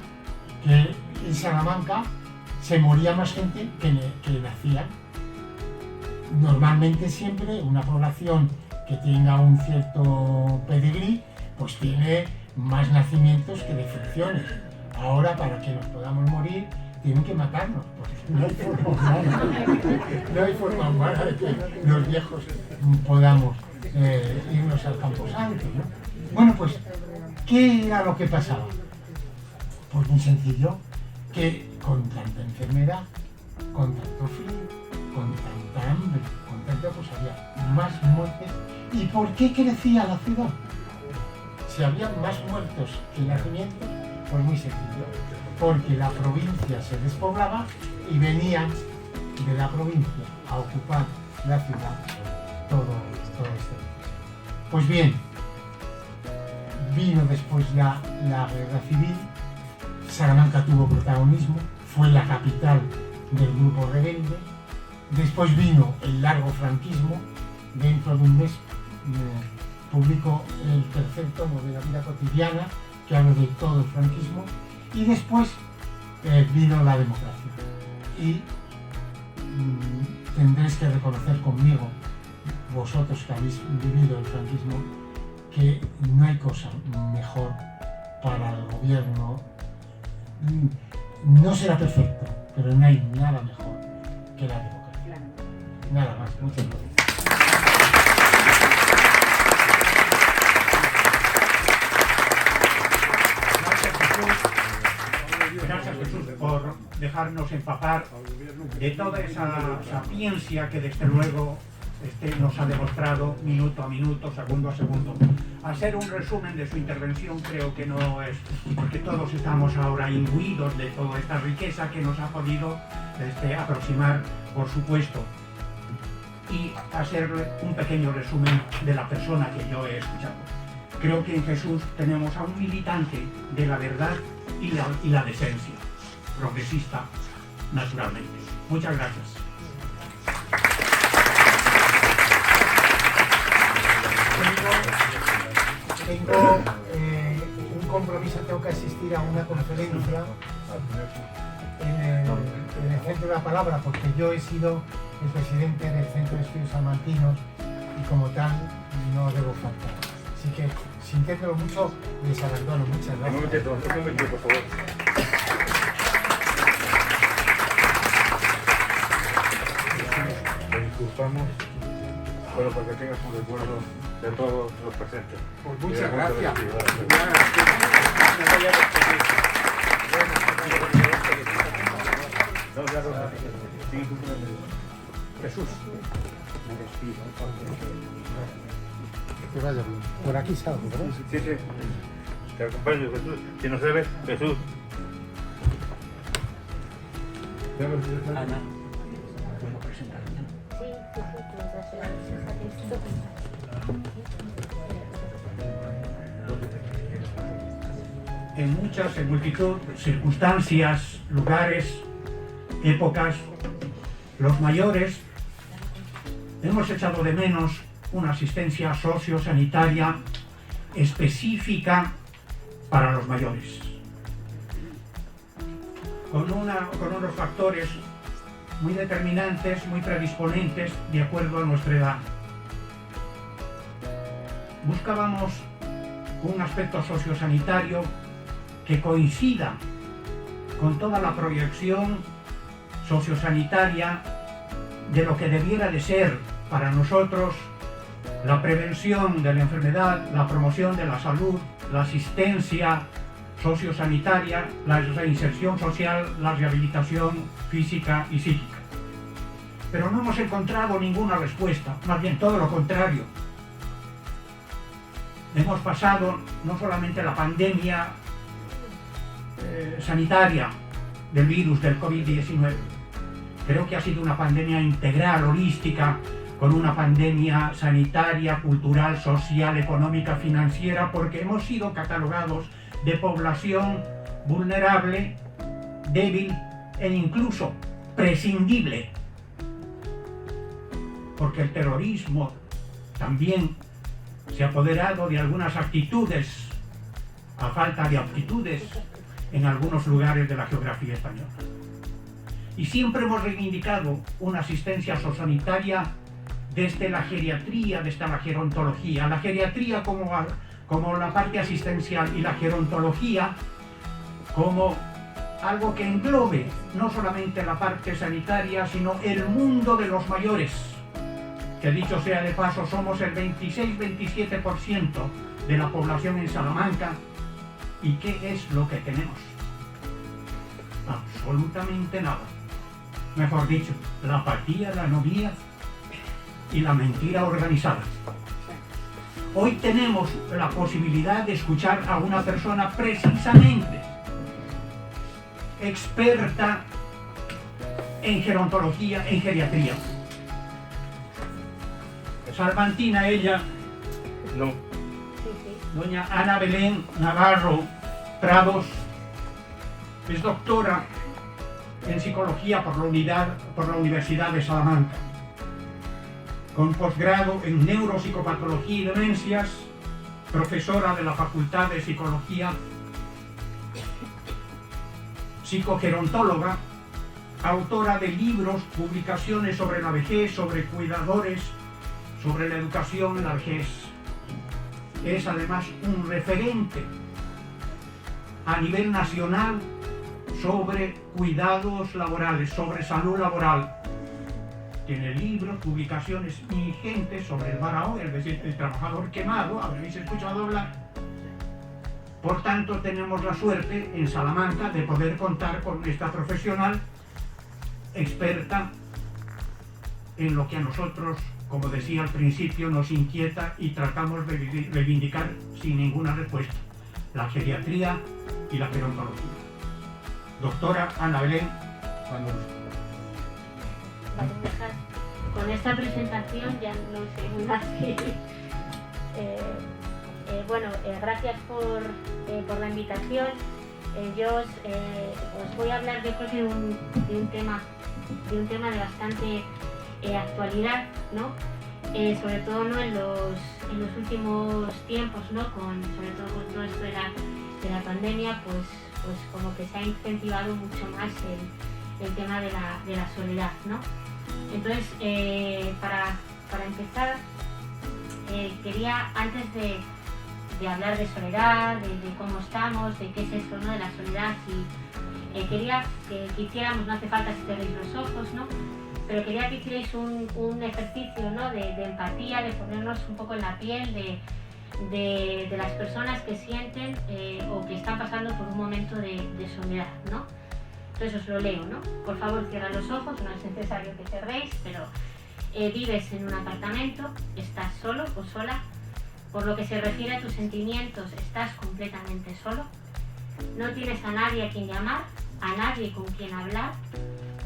Speaker 4: que en Salamanca se moría más gente que nacía. Normalmente siempre una población que tenga un cierto pedigrí, pues tiene más nacimientos que defunciones. Ahora, para que nos podamos morir, tienen que matarnos, porque no hay forma humana de que los viejos podamos irnos al camposanto, ¿no? Bueno, pues, ¿qué era lo que pasaba? Pues muy sencillo, que con tanta enfermedad, con tanto frío, con tanta hambre, con tanta, pues había más muertes. ¿Y por qué crecía la ciudad? Si había más muertos que nacimientos, pues muy sencillo, porque la provincia se despoblaba y venían de la provincia a ocupar la ciudad todo este tiempo. Pues bien, vino después la guerra civil, Salamanca tuvo protagonismo, fue la capital del grupo rebelde, después vino el largo franquismo, dentro de un mes publicó el tercer tomo de la vida cotidiana, que habla de todo el franquismo, y después vino la democracia. Y tendréis que reconocer conmigo, vosotros que habéis vivido el franquismo, que no hay cosa mejor para el gobierno. No será perfecto, pero no hay nada mejor que la democracia. Nada más, muchas gracias.
Speaker 3: Gracias, Jesús, por dejarnos empapar de toda esa sapiencia que desde luego nos ha demostrado minuto a minuto, segundo a segundo. Hacer un resumen de su intervención creo que no es, porque todos estamos ahora imbuidos de toda esta riqueza que nos ha podido aproximar, por supuesto, y hacerle un pequeño resumen de la persona que yo he escuchado. Creo que en Jesús tenemos a un militante de la verdad y la decencia, progresista naturalmente. Muchas gracias.
Speaker 4: Tengo un compromiso, tengo que asistir a una conferencia en el Centro de la Palabra, porque yo he sido el presidente del Centro de Estudios Salmantinos y como tal no debo faltar. Así que, sintiéndolo mucho, les abandono. Muchas gracias.
Speaker 1: Un momentito, por favor. Te disculpamos, pero para que tengas un recuerdo de todos los presentes.
Speaker 4: Pues muchas gracias.
Speaker 1: Jesús.
Speaker 4: Que vaya bien. Por aquí salgo, ¿verdad?
Speaker 1: Sí. Te acompaño, Jesús. Si no se ve, Jesús.
Speaker 3: Ana, ¿puedo presentar? En multitud, circunstancias, lugares, épocas, los mayores hemos echado de menos una asistencia sociosanitaria específica para los mayores, con unos factores muy determinantes, muy predisponentes de acuerdo a nuestra edad. Buscábamos un aspecto sociosanitario que coincida con toda la proyección sociosanitaria de lo que debiera de ser para nosotros la prevención de la enfermedad, la promoción de la salud, la asistencia sociosanitaria, la reinserción social, la rehabilitación física y psíquica. Pero no hemos encontrado ninguna respuesta, más bien todo lo contrario. Hemos pasado no solamente la pandemia sanitaria del virus del COVID-19, creo que ha sido una pandemia integral, holística, con una pandemia sanitaria, cultural, social, económica, financiera, porque hemos sido catalogados de población vulnerable, débil e incluso prescindible, porque el terrorismo también se ha apoderado de algunas actitudes, a falta de aptitudes, en algunos lugares de la geografía española. Y siempre hemos reivindicado una asistencia sociosanitaria desde la geriatría, desde la gerontología. La geriatría como la parte asistencial y la gerontología como algo que englobe no solamente la parte sanitaria, sino el mundo de los mayores, que dicho sea de paso, somos el 26-27% de la población en Salamanca. ¿Y qué es lo que tenemos? Absolutamente nada. Mejor dicho, la apatía, la anomía y la mentira organizada. Hoy tenemos la posibilidad de escuchar a una persona precisamente experta en gerontología, en geriatría. Salmantina ella,
Speaker 1: No.
Speaker 3: doña Ana Belén Navarro Prados, es doctora en psicología por la Universidad de Salamanca, con posgrado en neuropsicopatología y demencias, profesora de la Facultad de Psicología, psicogerontóloga, autora de libros, publicaciones sobre la vejez, sobre cuidadores, sobre la educación en la vejez. Es además un referente a nivel nacional sobre cuidados laborales, sobre salud laboral. Tiene libros, publicaciones ingentes sobre el varao, el trabajador quemado, habréis escuchado hablar. Por tanto, tenemos la suerte en Salamanca de poder contar con esta profesional experta en lo que a nosotros, como decía al principio, nos inquieta y tratamos de reivindicar sin ninguna respuesta: la geriatría y la gerontología. Doctora Ana Belén, cuando guste.
Speaker 5: Con esta presentación ya no sé más que... gracias por la invitación. Yo os voy a hablar, yo creo que de un tema de bastante actualidad, ¿no? Sobre todo, ¿no? en los últimos tiempos, ¿no? Sobre todo con todo esto de la pandemia, pues como que se ha incentivado mucho más el tema de la soledad, ¿no? Entonces, para empezar, quería, antes de hablar de soledad, de cómo estamos, de qué es eso, ¿no? De la soledad, y quería que hiciéramos, no hace falta que cerréis los ojos, ¿no? Pero quería que hicierais un ejercicio, ¿no? de empatía, de ponernos un poco en la piel de las personas que sienten o que están pasando por un momento de soledad, ¿no? Entonces os lo leo, ¿no? Por favor, cierra los ojos, no es necesario que cerréis, pero vives en un apartamento, estás solo o sola. Por lo que se refiere a tus sentimientos, estás completamente solo. No tienes a nadie a quien llamar, a nadie con quien hablar.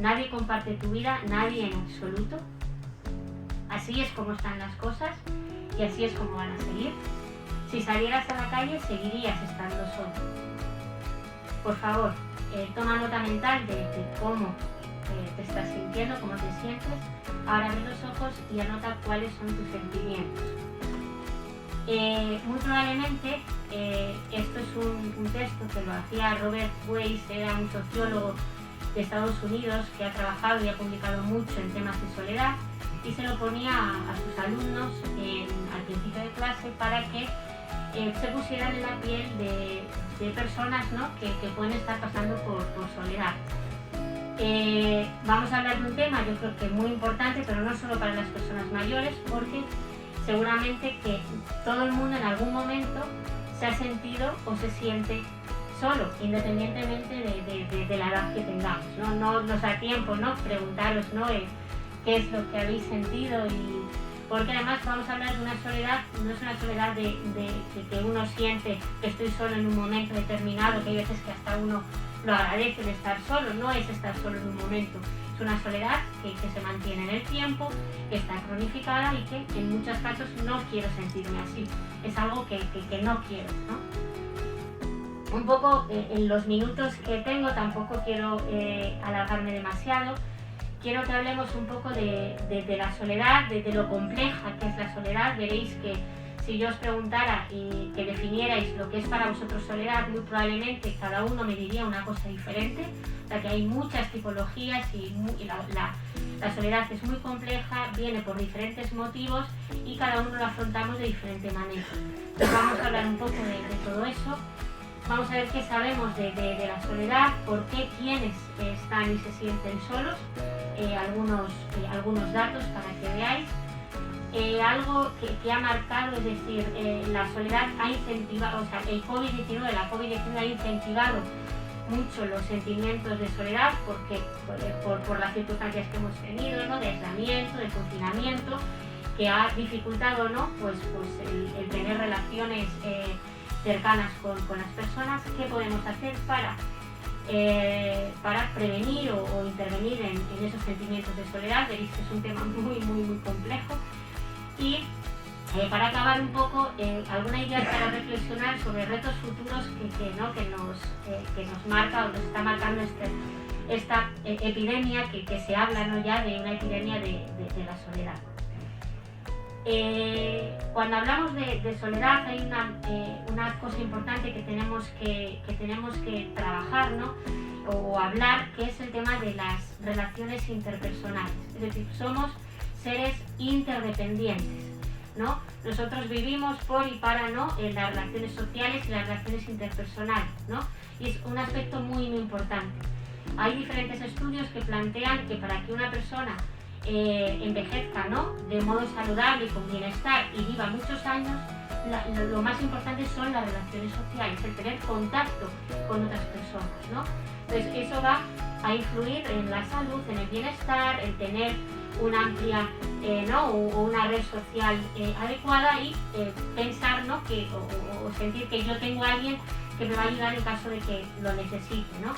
Speaker 5: Nadie comparte tu vida, nadie en absoluto. Así es como están las cosas y así es como van a seguir. Si salieras a la calle, seguirías estando solo. Por favor, toma nota mental de cómo te estás sintiendo, cómo te sientes. Ahora abre los ojos y anota cuáles son tus sentimientos. Muy probablemente, esto es un texto que lo hacía Robert Weiss, era un sociólogo de Estados Unidos que ha trabajado y ha publicado mucho en temas de soledad, y se lo ponía a sus alumnos al principio de clase para que se pusieran en la piel de personas, ¿no? que pueden estar pasando por soledad. Vamos a hablar de un tema, yo creo que muy importante, pero no solo para las personas mayores, porque seguramente que todo el mundo en algún momento se ha sentido o se siente solo, independientemente de la edad que tengamos, ¿no? No nos da tiempo, ¿no?, preguntaros, ¿no?, qué es lo que habéis sentido, y porque además vamos a hablar de una soledad, no es una soledad de que uno siente que estoy solo en un momento determinado, que hay veces que hasta uno lo agradece de estar solo, no es estar solo en un momento, es una soledad que se mantiene en el tiempo, que está cronificada y que en muchos casos no quiero sentirme así, es algo que no quiero, ¿no? Un poco en los minutos que tengo, tampoco quiero alargarme demasiado, quiero que hablemos un poco de la soledad, de lo compleja que es la soledad. Veréis que si yo os preguntara y que definierais lo que es para vosotros soledad, muy probablemente cada uno me diría una cosa diferente, o sea que hay muchas tipologías y la soledad es muy compleja, viene por diferentes motivos y cada uno lo afrontamos de diferente manera. Entonces vamos a hablar un poco de todo eso, vamos a ver qué sabemos de la soledad, por qué, quiénes están y se sienten solos, algunos datos para que veáis. Algo que ha marcado, es decir, la soledad ha incentivado, o sea, la COVID-19 ha incentivado mucho los sentimientos de soledad, porque por las circunstancias que hemos tenido, ¿no?, de aislamiento, de confinamiento, que ha dificultado, ¿no?, pues el tener relaciones cercanas con las personas. ¿Qué podemos hacer para prevenir o intervenir en esos sentimientos de soledad? Veréis que es un tema muy, muy, muy complejo. Y para acabar un poco, alguna idea para reflexionar sobre retos futuros que nos marca o nos está marcando esta epidemia, que se habla, ¿no?, ya de una epidemia de la soledad. Cuando hablamos de soledad hay una cosa importante que tenemos que trabajar, ¿no?, o hablar, que es el tema de las relaciones interpersonales. Es decir, somos seres interdependientes, ¿no? Nosotros vivimos por y para, ¿no?, las relaciones sociales y las relaciones interpersonales, ¿no? Y es un aspecto muy, muy importante. Hay diferentes estudios que plantean que para que una persona envejezca, ¿no?, de modo saludable y con bienestar y viva muchos años, lo más importante son las relaciones sociales, el tener contacto con otras personas, ¿no? Entonces eso va a influir en la salud, en el bienestar, en tener una amplia o una red social adecuada y pensar, ¿no?, o sentir que yo tengo a alguien que me va a ayudar en caso de que lo necesite, ¿no?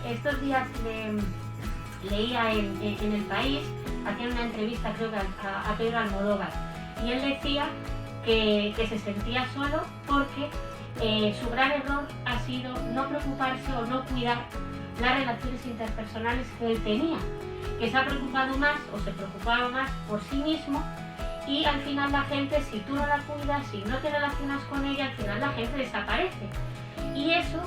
Speaker 5: Estos días leía en El País, hacían una entrevista, creo que a Pedro Almodóvar, y él decía que se sentía solo porque su gran error ha sido no preocuparse o no cuidar las relaciones interpersonales que él tenía, que se ha preocupado más o se preocupaba más por sí mismo, y al final la gente, si tú no la cuidas, si no te relacionas con ella, al final la gente desaparece. Y eso,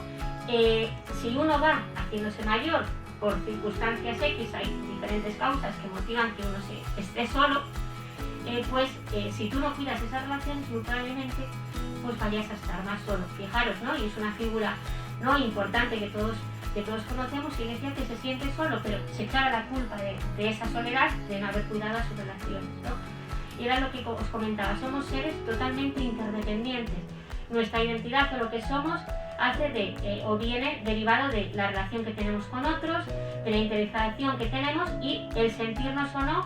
Speaker 5: si uno va haciéndose mayor por circunstancias X, hay diferentes causas que motivan que uno esté solo, si tú no cuidas esas relaciones, muy probablemente pues vayas a estar más solo. Fijaros, ¿no? Y es una figura, ¿no?, importante que todos conocemos, y decía que se siente solo, pero se echaba la culpa de esa soledad de no haber cuidado a sus relaciones, ¿no? Y era lo que os comentaba, somos seres totalmente interdependientes. Nuestra identidad o lo que somos o viene derivado de la relación que tenemos con otros, de la interacción que tenemos y el sentirnos o no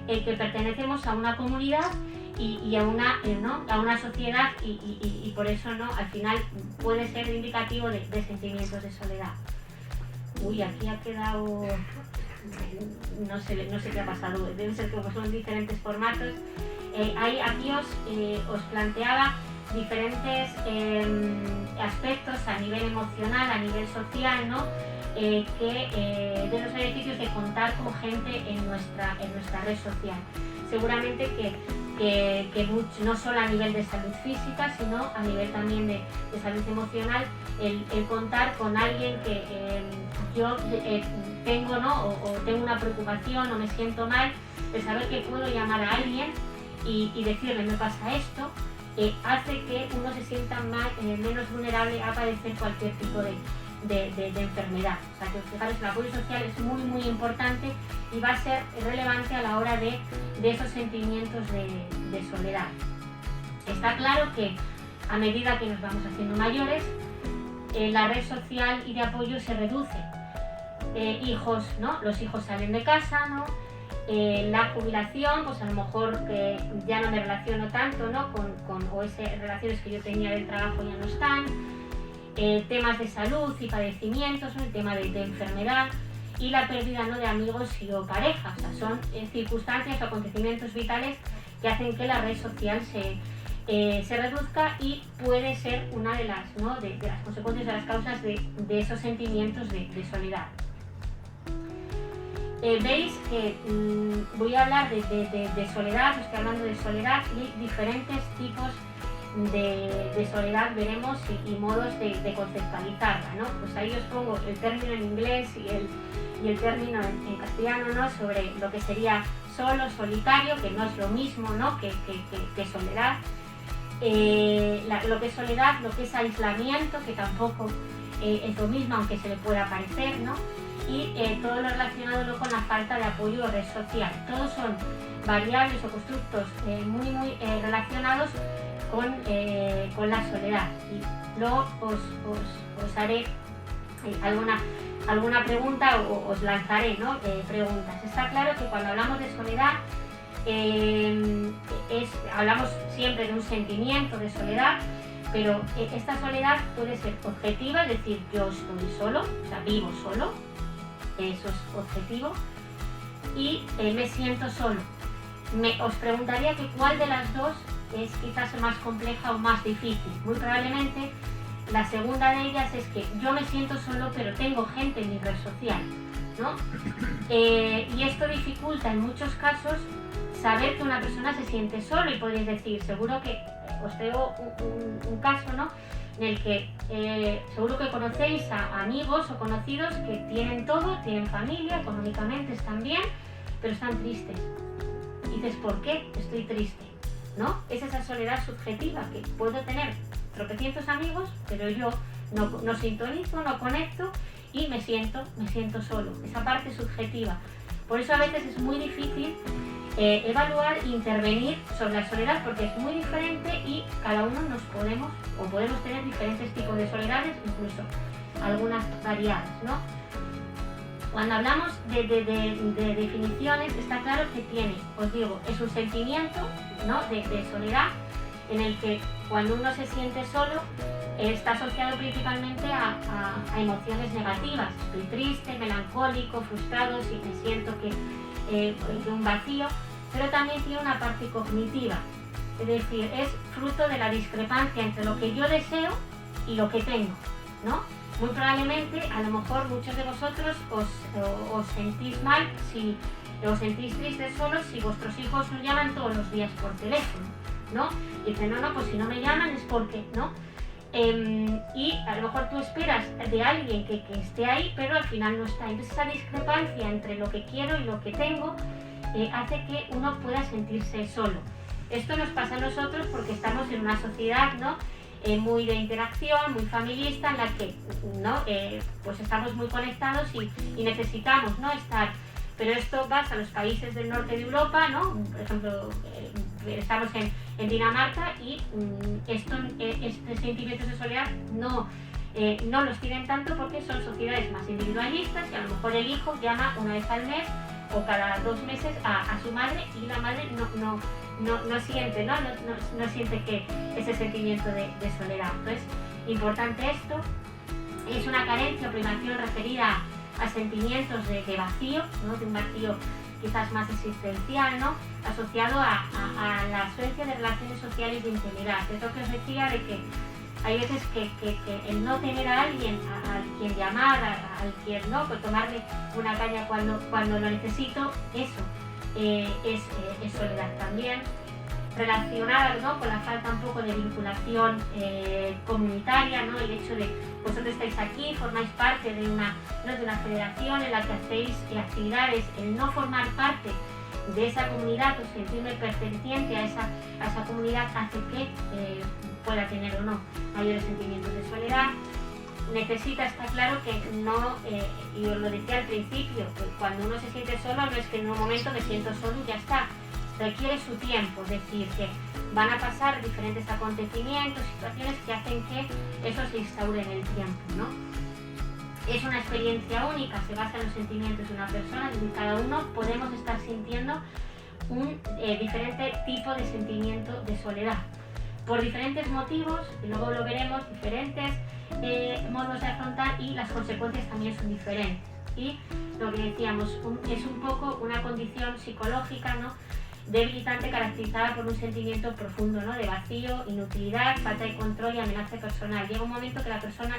Speaker 5: que pertenecemos a una comunidad y a una sociedad, y por eso, ¿no?, al final puede ser indicativo de sentimientos de soledad. Uy, aquí ha quedado, no sé qué ha pasado, debe ser que son diferentes formatos. Aquí os planteaba diferentes aspectos a nivel emocional, a nivel social, ¿no?, de los beneficios de contar con gente en nuestra red social. Seguramente que no solo a nivel de salud física, sino a nivel también de salud emocional, el contar con alguien que yo tengo, ¿no?, o tengo una preocupación o me siento mal, de saber que puedo llamar a alguien y decirle me pasa esto, hace que uno se sienta menos vulnerable a padecer cualquier tipo de enfermedad. O sea que fijaros, el apoyo social es muy muy importante y va a ser relevante a la hora de esos sentimientos de soledad. Está claro que a medida que nos vamos haciendo mayores, la red social y de apoyo se reduce. Hijos, ¿no? Los hijos salen de casa, ¿no? La jubilación, pues a lo mejor ya no me relaciono tanto, ¿no? o esas relaciones que yo tenía del trabajo ya no están. Temas de salud y padecimientos, ¿no? El tema de enfermedad y la pérdida, ¿no? de amigos o parejas. O sea, son circunstancias o acontecimientos vitales que hacen que la red social se reduzca y puede ser una de las, ¿no? de las consecuencias, de las causas de esos sentimientos de soledad. Veis que voy a hablar de soledad, estoy hablando de soledad y diferentes tipos de soledad veremos y modos de conceptualizarla, ¿no? Pues ahí os pongo el término en inglés y el término en castellano, ¿no? Sobre lo que sería solo, solitario, que no es lo mismo, ¿no? que soledad. Lo que es soledad, lo que es aislamiento, que tampoco es lo mismo, aunque se le pueda parecer, ¿no? Y todo lo relacionado con la falta de apoyo o red social. Todos son variables o constructos muy relacionados con la soledad. Y luego os haré alguna pregunta o os lanzaré, ¿no? Preguntas. Está claro que cuando hablamos de soledad hablamos siempre de un sentimiento de soledad, pero esta soledad puede ser objetiva, es decir, yo estoy solo, o sea, vivo solo, eso es objetivo, y me siento solo. Os preguntaría que cuál de las dos es quizás más compleja o más difícil. Muy probablemente la segunda de ellas es que yo me siento solo pero tengo gente en mi red social, ¿no? Y esto dificulta en muchos casos saber que una persona se siente solo y podéis decir, seguro que os traigo un caso, ¿no? En el que seguro que conocéis a amigos o conocidos que tienen todo, tienen familia, económicamente están bien, pero están tristes. Y dices, ¿por qué estoy triste? ¿No? Es esa soledad subjetiva, que puedo tener tropecientos amigos, pero yo no sintonizo, no conecto y me siento solo. Esa parte subjetiva. Por eso a veces es muy difícil evaluar e intervenir sobre la soledad, porque es muy diferente y cada uno podemos tener diferentes tipos de soledades, incluso algunas variadas, ¿no? Cuando hablamos de definiciones, está claro que os digo, es un sentimiento, ¿no? de soledad, en el que cuando uno se siente solo, está asociado principalmente a emociones negativas. Estoy triste, melancólico, frustrado, si me siento que un vacío, pero también tiene una parte cognitiva, es decir, es fruto de la discrepancia entre lo que yo deseo y lo que tengo, ¿no? Muy probablemente, a lo mejor muchos de vosotros os sentís mal, si os sentís tristes solos si vuestros hijos os llaman todos los días por teléfono, ¿no? Y dicen, no, pues si no me llaman es porque, ¿no? Y a lo mejor tú esperas de alguien que esté ahí, pero al final no está. Entonces esa discrepancia entre lo que quiero y lo que tengo hace que uno pueda sentirse solo. Esto nos pasa a nosotros porque estamos en una sociedad, ¿no? Muy de interacción, muy familista, en la que, ¿no? Pues estamos muy conectados y necesitamos, ¿no? estar. Pero esto vas a los países del norte de Europa, ¿no? Por ejemplo, estamos en Dinamarca y estos sentimientos de soledad no los tienen tanto porque son sociedades más individualistas, que a lo mejor el hijo llama una vez al mes o cada 2 meses a su madre y la madre no siente que ese sentimiento de soledad. Entonces, importante esto, es una carencia o privación referida a sentimientos de vacío, ¿no? De un vacío quizás más existencial, ¿no? Asociado a la ausencia de relaciones sociales de intimidad. Es lo que os decía de que hay veces que el no tener a alguien a quien llamar, al quien no, pues tomarle una caña cuando lo necesito, eso es soledad también. Relacionada, ¿no? Con la falta un poco de vinculación comunitaria, ¿no? El hecho de vosotros estáis aquí, formáis parte de una federación en la que hacéis actividades, el no formar parte de esa comunidad o sentirme perteneciente a esa comunidad hace que pueda tener o no mayores sentimientos de soledad. necesita, está claro que no, y os lo decía al principio, que cuando uno se siente solo no es que en un momento me siento solo y ya está, requiere su tiempo, es decir, que van a pasar diferentes acontecimientos, situaciones que hacen que eso se instaure en el tiempo, ¿no? Es una experiencia única, se basa en los sentimientos de una persona, y cada uno podemos estar sintiendo un diferente tipo de sentimiento de soledad, por diferentes motivos, y luego lo veremos, diferentes modos de afrontar, y las consecuencias también son diferentes. Y lo que decíamos, es un poco una condición psicológica, ¿no?, debilitante, caracterizada por un sentimiento profundo, ¿no?, de vacío, inutilidad, falta de control y amenaza personal. Llega un momento que la persona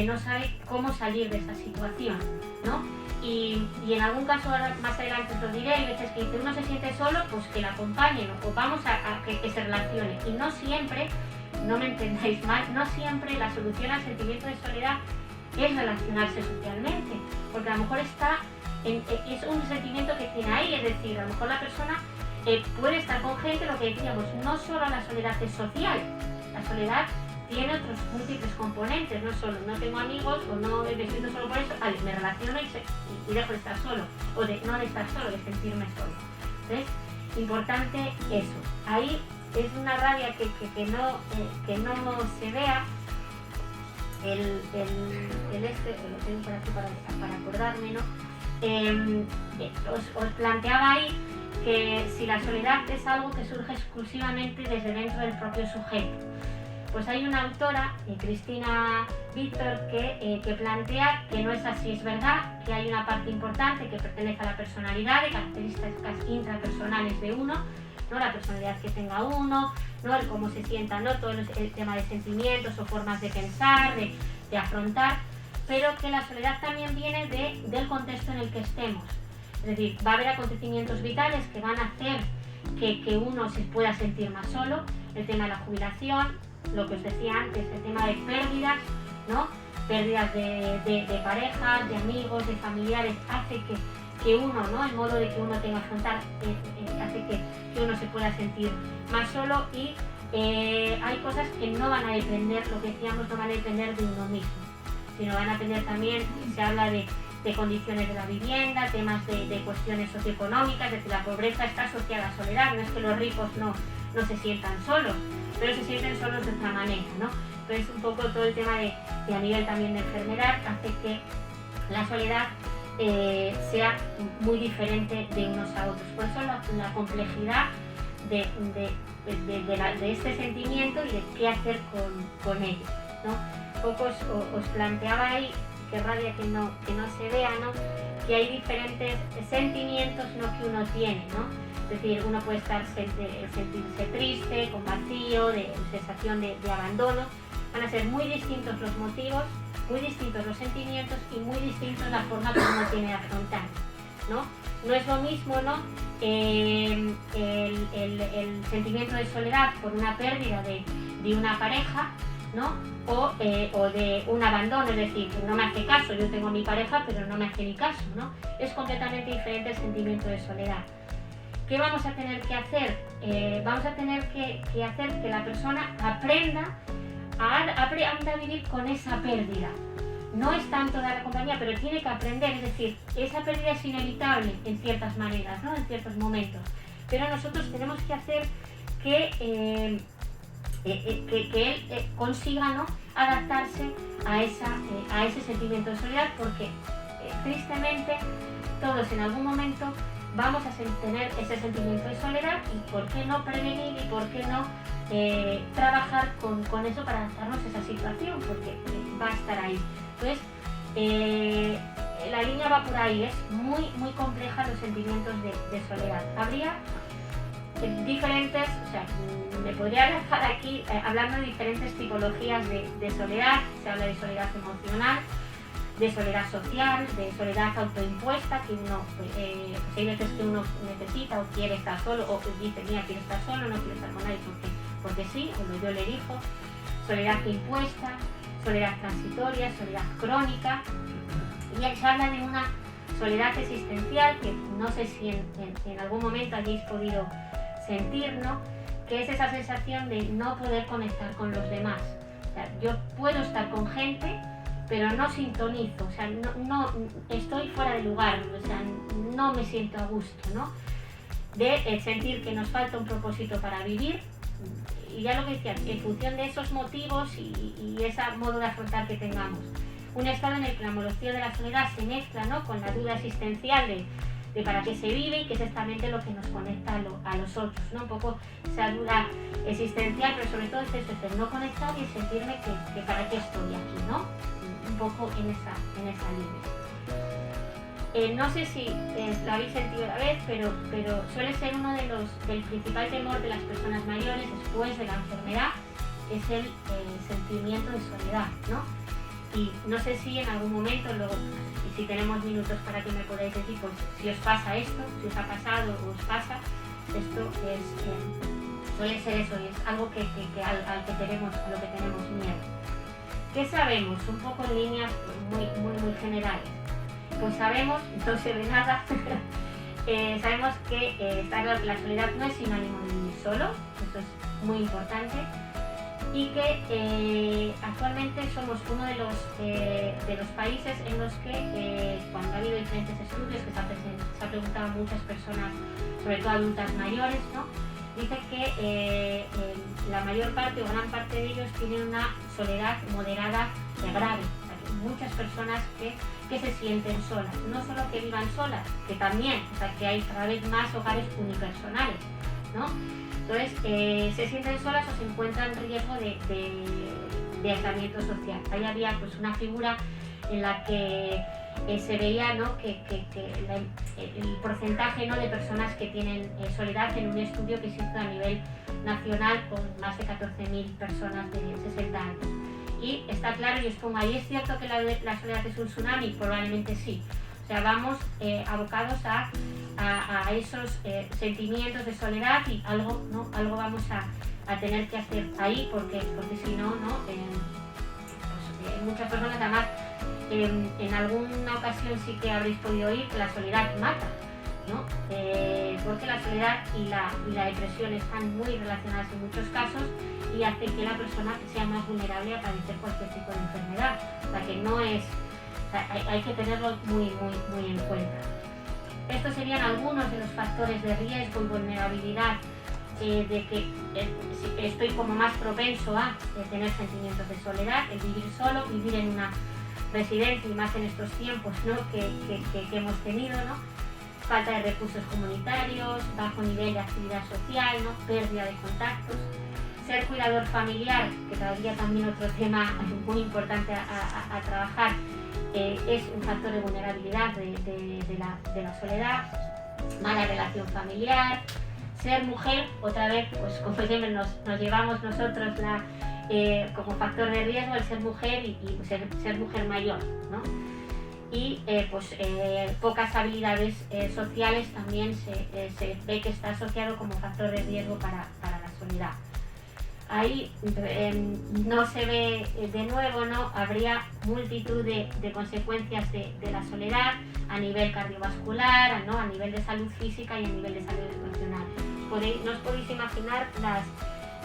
Speaker 5: no sabe cómo salir de esa situación, ¿no? Y en algún caso, ahora más adelante os lo diré, hay veces que uno se siente solo, pues que la acompañen, o vamos a que se relacione. Y no siempre, no me entendáis mal, no siempre la solución al sentimiento de soledad es relacionarse socialmente, porque a lo mejor es un sentimiento que tiene ahí, es decir, a lo mejor la persona puede estar con gente, lo que decíamos, no solo la soledad es social, la soledad tiene otros múltiples componentes, no solo no tengo amigos o no me siento solo por eso, me relaciono y dejo de estar solo, o de no de estar solo, de sentirme solo. Entonces, importante eso. Ahí es una rabia que no se vea, lo tengo por aquí para acordarme, ¿no? Os planteaba ahí que si la soledad es algo que surge exclusivamente desde dentro del propio sujeto. Pues hay una autora, Cristina Víctor, que plantea que no es así. Es verdad que hay una parte importante que pertenece a la personalidad, de características intrapersonales de uno, ¿no?, la personalidad que tenga uno, ¿no?, el cómo se sienta, ¿no?, todo el tema de sentimientos o formas de pensar, de afrontar, pero que la soledad también viene del contexto en el que estemos. Es decir, va a haber acontecimientos vitales que van a hacer que uno se pueda sentir más solo, el tema de la jubilación, lo que os decía antes, el tema de pérdidas, ¿no?, pérdidas de parejas, de amigos, de familiares, hace que uno, ¿no?, el modo de que uno tenga que afrontar, hace que uno se pueda sentir más solo, y hay cosas que no van a depender, lo que decíamos, no van a depender de uno mismo, sino van a depender también, se habla de condiciones de la vivienda, temas de cuestiones socioeconómicas, es decir, la pobreza está asociada a soledad, no es que los ricos no se sientan solos, pero se sienten solos de otra manera, ¿no? Entonces, un poco todo el tema de a nivel también de enfermedad hace que la soledad sea muy diferente de unos a otros. Por eso la complejidad de este sentimiento y de qué hacer con ello, ¿no? Poco os planteaba ahí, qué rabia que no se vea, ¿no?, que hay diferentes sentimientos, ¿no?, que uno tiene, ¿no? Es decir, uno puede sentirse triste, con vacío, de sensación de abandono. Van a ser muy distintos los motivos, muy distintos los sentimientos y muy distintos la forma que uno tiene de afrontar, ¿no? No es lo mismo, ¿no?, el sentimiento de soledad por una pérdida de una pareja, ¿no?, o de un abandono, es decir, no me hace caso, yo tengo a mi pareja pero no me hace ni caso, ¿no? Es completamente diferente el sentimiento de soledad. ¿Qué vamos a tener que hacer? Vamos a tener que hacer que la persona aprenda a vivir con esa pérdida. No es tanto dar la compañía, pero tiene que aprender, es decir, esa pérdida es inevitable en ciertas maneras, ¿no?, en ciertos momentos, pero nosotros tenemos que hacer que él consiga, ¿no?, adaptarse a ese sentimiento de soledad, porque tristemente todos en algún momento vamos a tener ese sentimiento de soledad, y por qué no prevenir y por qué no trabajar con eso para adaptarnos a esa situación, porque va a estar ahí. Entonces, la línea va por ahí, es muy, muy compleja los sentimientos de soledad. Habría diferentes, o sea, me podría dejar aquí hablando de diferentes tipologías de soledad. Se habla de soledad emocional, de soledad social, de soledad autoimpuesta, que uno, hay veces que uno necesita o quiere estar solo, o dice, mira, quiero estar solo, no quiero estar con nadie porque sí, como yo le elijo. Soledad impuesta, soledad transitoria, soledad crónica, y se habla de una soledad existencial que no sé si en algún momento hayáis podido sentir, ¿no?, que es esa sensación de no poder conectar con los demás, O sea, yo puedo estar con gente, pero no sintonizo, o sea, no estoy fuera de lugar, o sea, no me siento a gusto, ¿no? De sentir que nos falta un propósito para vivir, y ya lo que decía, en función de esos motivos y ese modo de afrontar que tengamos. Un estado en el que la monología de la soledad se mezcla, ¿no?, con la duda existencial de para qué se vive, y que es exactamente lo que nos conecta a los otros, ¿no? Un poco esa duda existencial, pero sobre todo es eso, el no conectar y sentirme que para qué estoy aquí, ¿no? Un poco en esa línea. No sé si lo habéis sentido a la vez, pero suele ser uno del principal temor de las personas mayores después de la enfermedad, es el sentimiento de soledad, ¿no? Y no sé si en algún momento, luego, y si tenemos minutos para que me podáis decir, pues si os pasa esto, si os ha pasado o os pasa, esto suele ser eso, y es algo a lo que tenemos miedo. ¿Qué sabemos? Un poco en líneas muy generales. Pues sabemos, no se ve nada, sabemos que la soledad no es sinónimo de vivir solo, eso es muy importante, y que actualmente somos uno de los países en los que, cuando ha habido diferentes estudios que se ha preguntado a muchas personas, sobre todo adultas mayores, ¿no?, dice que la mayor parte o gran parte de ellos tienen una soledad moderada y grave. O sea, que muchas personas que se sienten solas, no solo que vivan solas, que también, o sea, que hay cada vez más hogares unipersonales, ¿no? Entonces, se sienten solas o se encuentran en riesgo de aislamiento social. Ahí había pues una figura en la que se veía, ¿no?, que el porcentaje, ¿no?, de personas que tienen soledad en un estudio que se hizo a nivel nacional con más de 14.000 personas de 60 años. Y está claro, y os pongo ahí, ¿es cierto que la soledad es un tsunami? Probablemente sí. O sea, vamos abocados a esos sentimientos de soledad, y algo vamos a tener que hacer ahí, porque si no, muchas personas, además, en alguna ocasión sí que habréis podido oír que la soledad mata, ¿no? Porque la soledad y la depresión están muy relacionadas en muchos casos, y hace que la persona sea más vulnerable a padecer cualquier tipo de enfermedad. O sea, que no es... O sea, hay que tenerlo muy en cuenta. Estos serían algunos de los factores de riesgo y vulnerabilidad, de que estoy como más propenso a tener sentimientos de soledad, el vivir solo, vivir en una residencia, y más en estos tiempos, ¿no?, que hemos tenido, ¿no? Falta de recursos comunitarios, bajo nivel de actividad social, ¿no?, pérdida de contactos. Ser cuidador familiar, que todavía también otro tema muy importante a trabajar, es un factor de vulnerabilidad de la soledad. Mala relación familiar. Ser mujer, otra vez, pues como siempre nos llevamos nosotros como factor de riesgo el ser mujer y ser mujer mayor, ¿no? Y pocas habilidades sociales también se ve que está asociado como factor de riesgo para la soledad. Ahí no se ve de nuevo, ¿no? Habría multitud de consecuencias de la soledad a nivel cardiovascular, ¿no?, a nivel de salud física y a nivel de salud emocional. No os podéis imaginar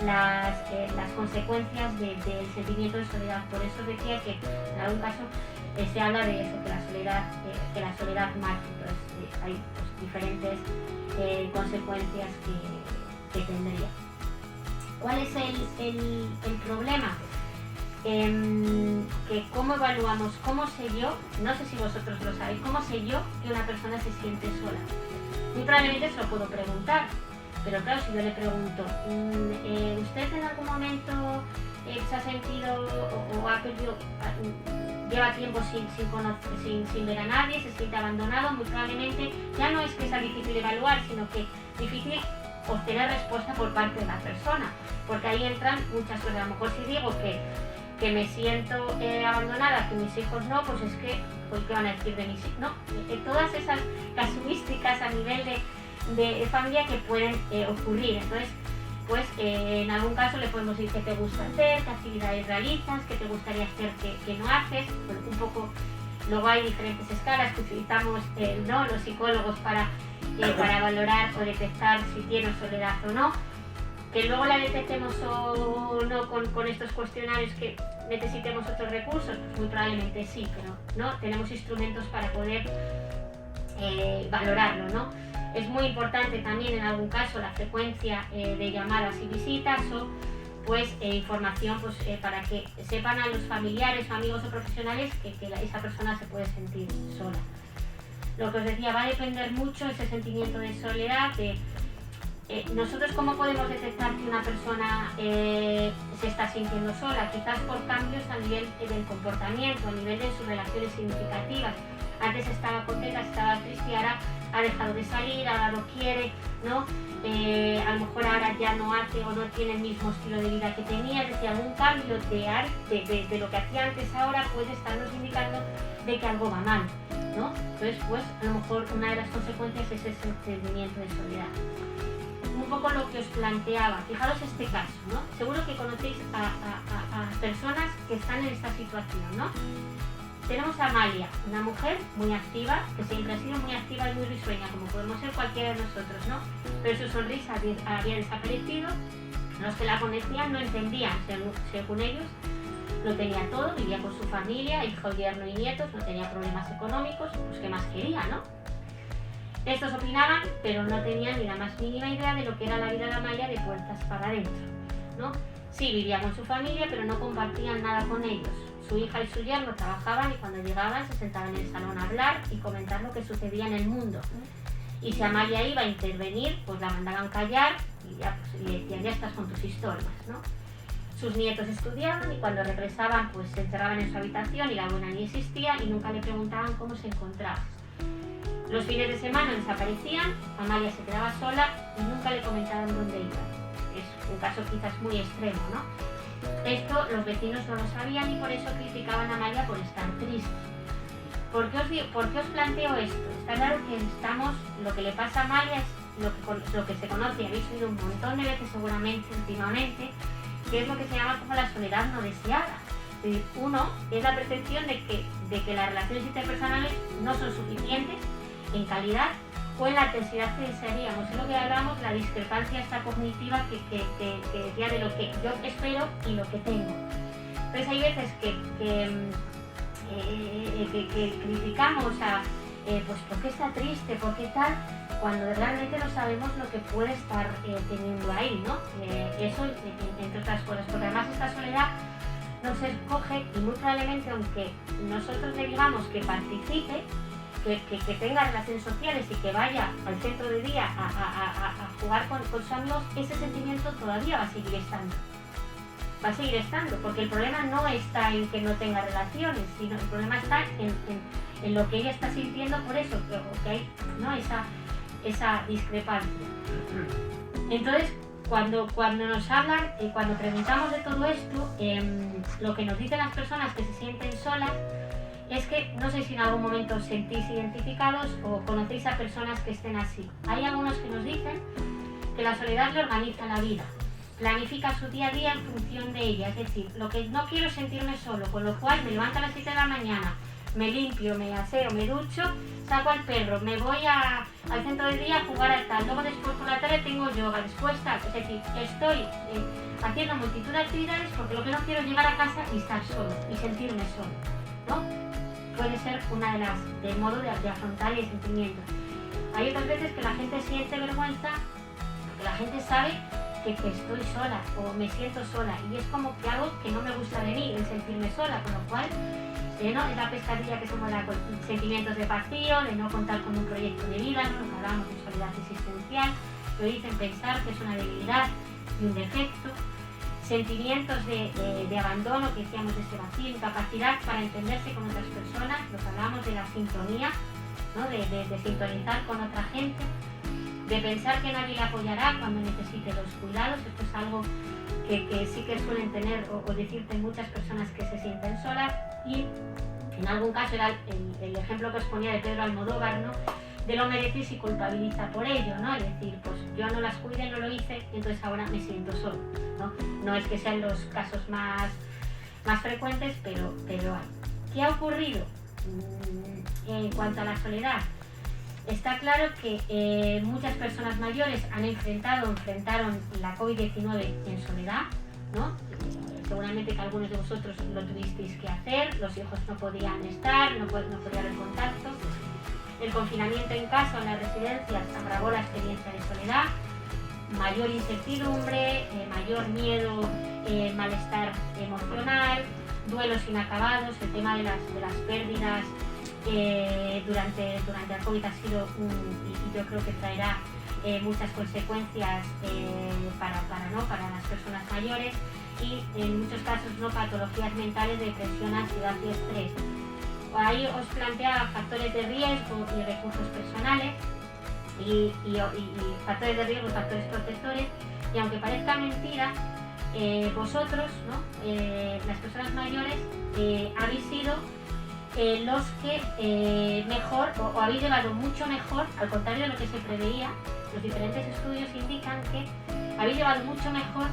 Speaker 5: las consecuencias del sentimiento de soledad. Por eso decía que en algún caso se habla de eso, que la soledad mata. Entonces hay pues, diferentes consecuencias que tendría. ¿Cuál es el problema? Que cómo evaluamos, cómo sé yo, no sé si vosotros lo sabéis, cómo sé yo que una persona se siente sola. Muy probablemente se lo puedo preguntar, pero claro, si yo le pregunto, ¿usted en algún momento se ha sentido o ha perdido, lleva tiempo sin ver a nadie, se siente abandonado? Muy probablemente ya no es que sea difícil evaluar, sino que difícil obtener respuesta por parte de la persona, porque ahí entran muchas cosas. A lo mejor si digo que me siento abandonada, que mis hijos no, pues es que, pues, ¿qué van a decir de mis hijos? No, todas esas casuísticas a nivel de familia que pueden ocurrir. Entonces, pues en algún caso le podemos decir qué te gusta hacer, qué actividades realizas, qué te gustaría hacer que no haces. Bueno, un poco, luego hay diferentes escalas que utilizamos los psicólogos para valorar o detectar si tienes soledad o no. Que luego la detectemos o no con estos cuestionarios que necesitemos otros recursos, pues muy probablemente sí, pero no tenemos instrumentos para poder valorarlo, ¿no? Es muy importante también en algún caso la frecuencia de llamadas y visitas o pues información pues, para que sepan a los familiares, amigos o profesionales que esa persona se puede sentir sola. Lo que os decía, va a depender mucho ese sentimiento de soledad, de nosotros cómo podemos detectar que una persona se está sintiendo sola, quizás por cambios a nivel del comportamiento, a nivel de sus relaciones significativas. Antes estaba contenta, estaba triste y ahora ha dejado de salir, ahora no quiere, ¿no? A lo mejor ahora ya no hace o no tiene el mismo estilo de vida que tenía, es decir, algún cambio de lo que hacía antes ahora puede estarnos indicando de que algo va mal, ¿no? Entonces, pues a lo mejor una de las consecuencias es ese sentimiento de soledad. Un poco lo que os planteaba, fijaros este caso, ¿no? Seguro que conocéis a personas que están en esta situación, ¿no? Tenemos a Amalia, una mujer muy activa, que siempre ha sido muy activa y muy risueña, como podemos ser cualquiera de nosotros, ¿no? Pero su sonrisa había desaparecido, los que la conocían no entendían, según ellos, lo tenía todo, vivía con su familia, hijo, yerno y nietos, no tenía problemas económicos, pues ¿qué más quería, no? Estos opinaban, pero no tenían ni la más mínima idea de lo que era la vida de Amalia de puertas para adentro, ¿no? Sí, vivía con su familia, pero no compartían nada con ellos. Su hija y su yerno trabajaban y cuando llegaban se sentaban en el salón a hablar y comentar lo que sucedía en el mundo. Y si Amalia iba a intervenir, pues la mandaban callar y ya pues, le decían, ya estás con tus historias, ¿no? Sus nietos estudiaban y cuando regresaban pues se encerraban en su habitación y la buena ni existía y nunca le preguntaban cómo se encontraba. Los fines de semana desaparecían, Amalia se quedaba sola y nunca le comentaban dónde iba. Es un caso quizás muy extremo, ¿no? Esto los vecinos no lo sabían y por eso criticaban a Amalia por estar triste. ¿Por qué os planteo esto? Está claro que lo que le pasa a Amalia es lo que se conoce, habéis oído un montón de veces seguramente últimamente, que es lo que se llama como la soledad no deseada. Es decir, uno es la percepción de que las relaciones interpersonales no son suficientes en calidad o en la intensidad que desearíamos. Es lo que hablamos, la discrepancia esta cognitiva que decía de lo que yo espero y lo que tengo. Entonces hay veces que criticamos pues ¿por qué está triste? ¿Por qué tal? Cuando realmente no sabemos lo que puede estar teniendo ahí, ¿no? Eso entre otras cosas, porque además esta soledad nos escoge y muy probablemente aunque nosotros le digamos que participe, que tenga relaciones sociales y que vaya al centro de día a jugar con sus amigos, ese sentimiento todavía va a seguir estando. Va a seguir estando, porque el problema no está en que no tenga relaciones, sino el problema está en lo que ella está sintiendo por eso, que hay, ¿no? esa discrepancia. Entonces, cuando nos hablan, cuando preguntamos de todo esto, lo que nos dicen las personas que se sienten solas es que no sé si en algún momento os sentís identificados o conocéis a personas que estén así. Hay algunos que nos dicen que la soledad le organiza la vida, planifica su día a día en función de ella, es decir, lo que no quiero es sentirme solo, con lo cual me levanto a las 7 de la mañana, me limpio, me aseo, me ducho, saco al perro, me voy al centro de día a jugar al tal, luego después por la tarde tengo yoga, después tal, es decir, estoy haciendo multitud de actividades porque lo que no quiero es llegar a casa y estar solo y sentirme solo, ¿no? Puede ser una del modo de afrontar el sentimiento. Hay otras veces que la gente siente vergüenza porque la gente sabe que estoy sola o me siento sola y es como que algo que no me gusta de mí, el sentirme sola, con lo cual ¿no? Es la pescadilla que se mueve con sentimientos de vacío, de no contar con un proyecto de vida, ¿no? Nos hablamos de soledad existencial, lo dicen pensar que es una debilidad y un defecto, sentimientos de abandono, que decíamos de ese vacío, incapacidad para entenderse con otras personas, lo que hablamos de la sintonía, ¿no? de sintonizar con otra gente, de pensar que nadie le apoyará cuando necesite los cuidados. Esto es algo que sí que suelen tener o decirte muchas personas que se sienten solas, y en algún caso era el ejemplo que os ponía de Pedro Almodóvar, ¿no? De lo mereces y culpabiliza por ello, ¿no? Es decir, pues yo no las cuidé, no lo hice, entonces ahora me siento solo, ¿no? No es que sean los casos más frecuentes, pero hay. ¿Qué ha ocurrido en cuanto a la soledad? está claro que muchas personas mayores enfrentaron la COVID-19 en soledad, ¿no? Seguramente que algunos de vosotros lo tuvisteis que hacer, los hijos no podían estar, no podía haber contacto. El confinamiento en casa o en las residencias agravó la experiencia de soledad, mayor incertidumbre, mayor miedo, malestar emocional, duelos inacabados. El tema de las pérdidas durante la COVID ha sido y yo creo que traerá muchas consecuencias para las personas mayores, y en muchos casos patologías mentales, depresión, ansiedad y estrés. Ahí os planteaba factores de riesgo y recursos personales y factores de riesgo y factores protectores, y aunque parezca mentira, vosotros, ¿no? Las personas mayores, habéis sido los que mejor o habéis llevado mucho mejor, al contrario de lo que se preveía. Los diferentes estudios indican que habéis llevado mucho mejor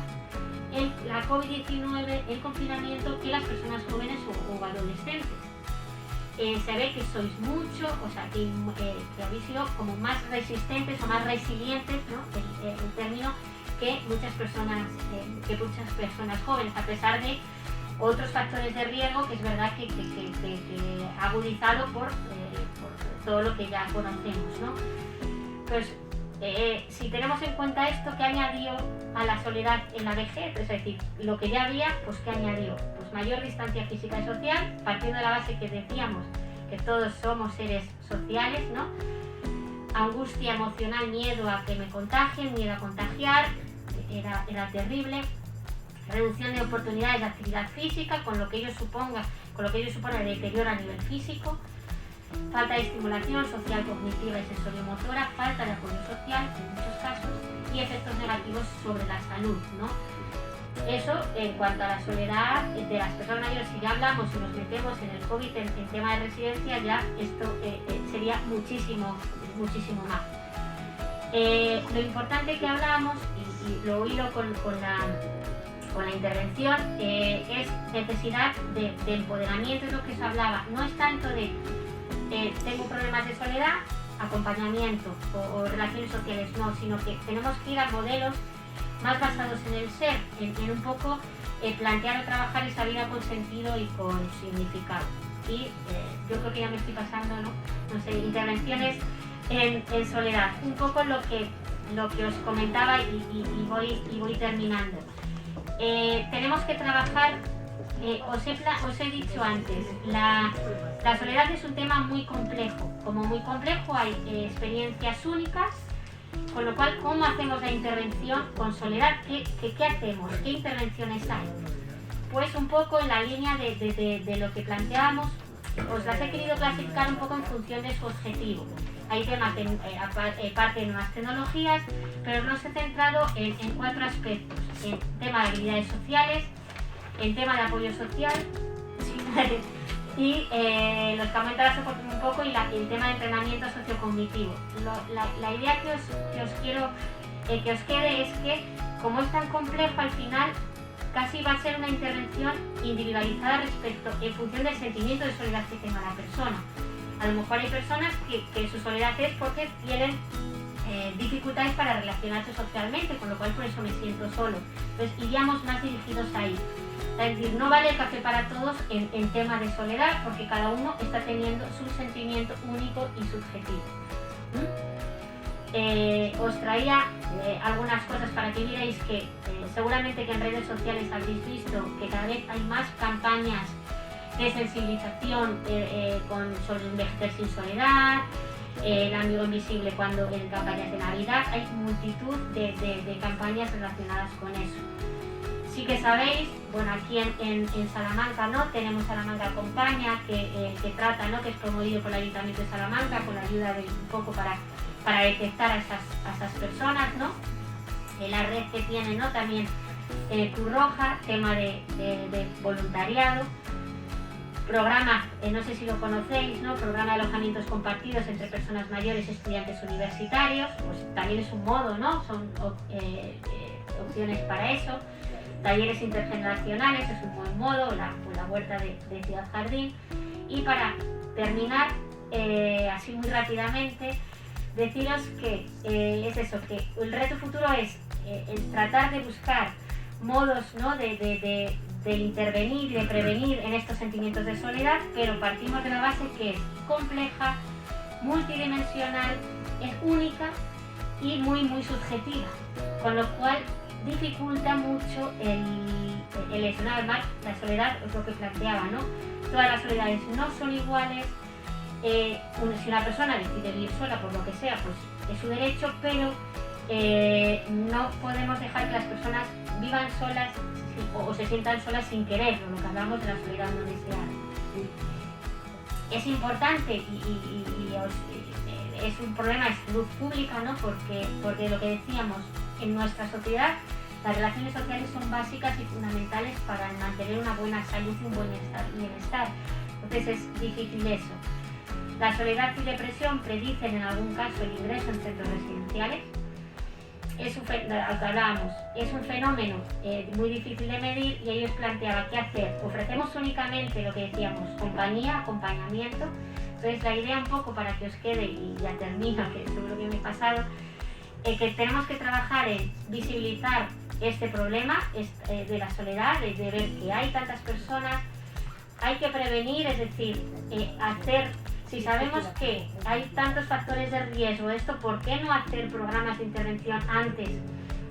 Speaker 5: la COVID-19, el confinamiento, que las personas jóvenes o adolescentes. Se ve que sois mucho, o sea, que habéis sido como más resistentes o más resilientes, ¿no? El término, que muchas personas jóvenes, a pesar de otros factores de riesgo que es verdad que agudizado por todo lo que ya conocemos, ¿no? Pues si tenemos en cuenta esto, ¿qué añadió a la soledad en la vejez? Es decir, lo que ya había, pues ¿qué añadió? Pues mayor distancia física y social, partiendo de la base que decíamos que todos somos seres sociales, ¿no? Angustia emocional, miedo a que me contagien, miedo a contagiar, era terrible. Reducción de oportunidades de actividad física, con lo que ello supone el deterioro a nivel físico. Falta de estimulación social, cognitiva y sensoriomotora, falta de apoyo social en muchos casos, y efectos negativos sobre la salud, ¿no? Eso en cuanto a la soledad de las personas mayores. Si ya hablamos y nos metemos en el COVID en tema de residencia, ya esto sería muchísimo más. Lo importante que hablamos, y lo hilo con la intervención, es necesidad de empoderamiento, es lo que se hablaba. No es tanto de tengo problemas de soledad, acompañamiento o relaciones sociales, no, sino que tenemos que ir a modelos más basados en el ser, en un poco plantear o trabajar esa vida con sentido y con significado. Y yo creo que ya me estoy pasando, no sé, intervenciones en soledad. Un poco lo que os comentaba y voy terminando. Tenemos que trabajar, os he dicho antes, la soledad es un tema muy complejo. Como muy complejo hay experiencias únicas, con lo cual, ¿cómo hacemos la intervención con soledad? ¿Qué hacemos? ¿Qué intervenciones hay? Pues un poco en la línea de lo que planteábamos, os las he querido clasificar un poco en función de su objetivo. Hay temas parte de nuevas tecnologías, pero nos he centrado en 4 aspectos: en tema de habilidades sociales, en tema de apoyo social, y los que aumentan un poco, y el tema de entrenamiento sociocognitivo. La idea que os quiero que os quede es que, como es tan complejo, al final casi va a ser una intervención individualizada en función del sentimiento de soledad que tenga la persona. A lo mejor hay personas que su soledad es porque tienen dificultades para relacionarse socialmente, con lo cual por eso me siento solo. Entonces iríamos más dirigidos ahí. Es decir, no vale el café para todos en tema de soledad, porque cada uno está teniendo su sentimiento único y subjetivo. Os traía algunas cosas para que vierais que seguramente que en redes sociales habéis visto que cada vez hay más campañas de sensibilización sobre envejecer sin soledad, el amigo invisible en campañas de Navidad. Hay multitud de campañas relacionadas con eso. Sí que sabéis, bueno, aquí en Salamanca, ¿no? Tenemos Salamanca Acompaña, que trata, ¿no? Que es promovido por el Ayuntamiento de Salamanca, con la ayuda de un poco para detectar a esas personas, ¿no? La red que tiene, ¿no? También Cruz Roja, tema de voluntariado. Programa, no sé si lo conocéis, ¿no? Programa de alojamientos compartidos entre personas mayores y estudiantes universitarios, pues también es un modo, ¿no? Son opciones para eso. Talleres intergeneracionales es un buen modo, o la huerta de Ciudad Jardín. Y para terminar, así muy rápidamente, deciros que es eso, que el reto futuro es el tratar de buscar modos, ¿no?, de intervenir y de prevenir en estos sentimientos de soledad, pero partimos de la base que es compleja, multidimensional, es única y muy subjetiva, con lo cual dificulta mucho el eso, ¿no? Además, la soledad es lo que planteaba, ¿no? Todas las soledades no son iguales. Si una persona decide vivir sola por lo que sea, pues es su derecho, pero no podemos dejar que las personas vivan solas o se sientan solas sin quererlo, lo que hablamos de la soledad no deseada. Es importante y es un problema de salud pública, ¿no? Porque lo que decíamos, en nuestra sociedad las relaciones sociales son básicas y fundamentales para mantener una buena salud y un buen bienestar. Entonces es difícil eso. La soledad y depresión predicen en algún caso el ingreso en centros residenciales. Al que hablábamos, es un fenómeno muy difícil de medir y ellos planteaban qué hacer. Ofrecemos únicamente lo que decíamos, compañía, acompañamiento. Entonces la idea un poco para que os quede, y ya termino, que seguro que me he pasado, que tenemos que trabajar en visibilizar este problema de la soledad, de ver que hay tantas personas, hay que prevenir, es decir, si sabemos que hay tantos factores de riesgo, ¿por qué no hacer programas de intervención antes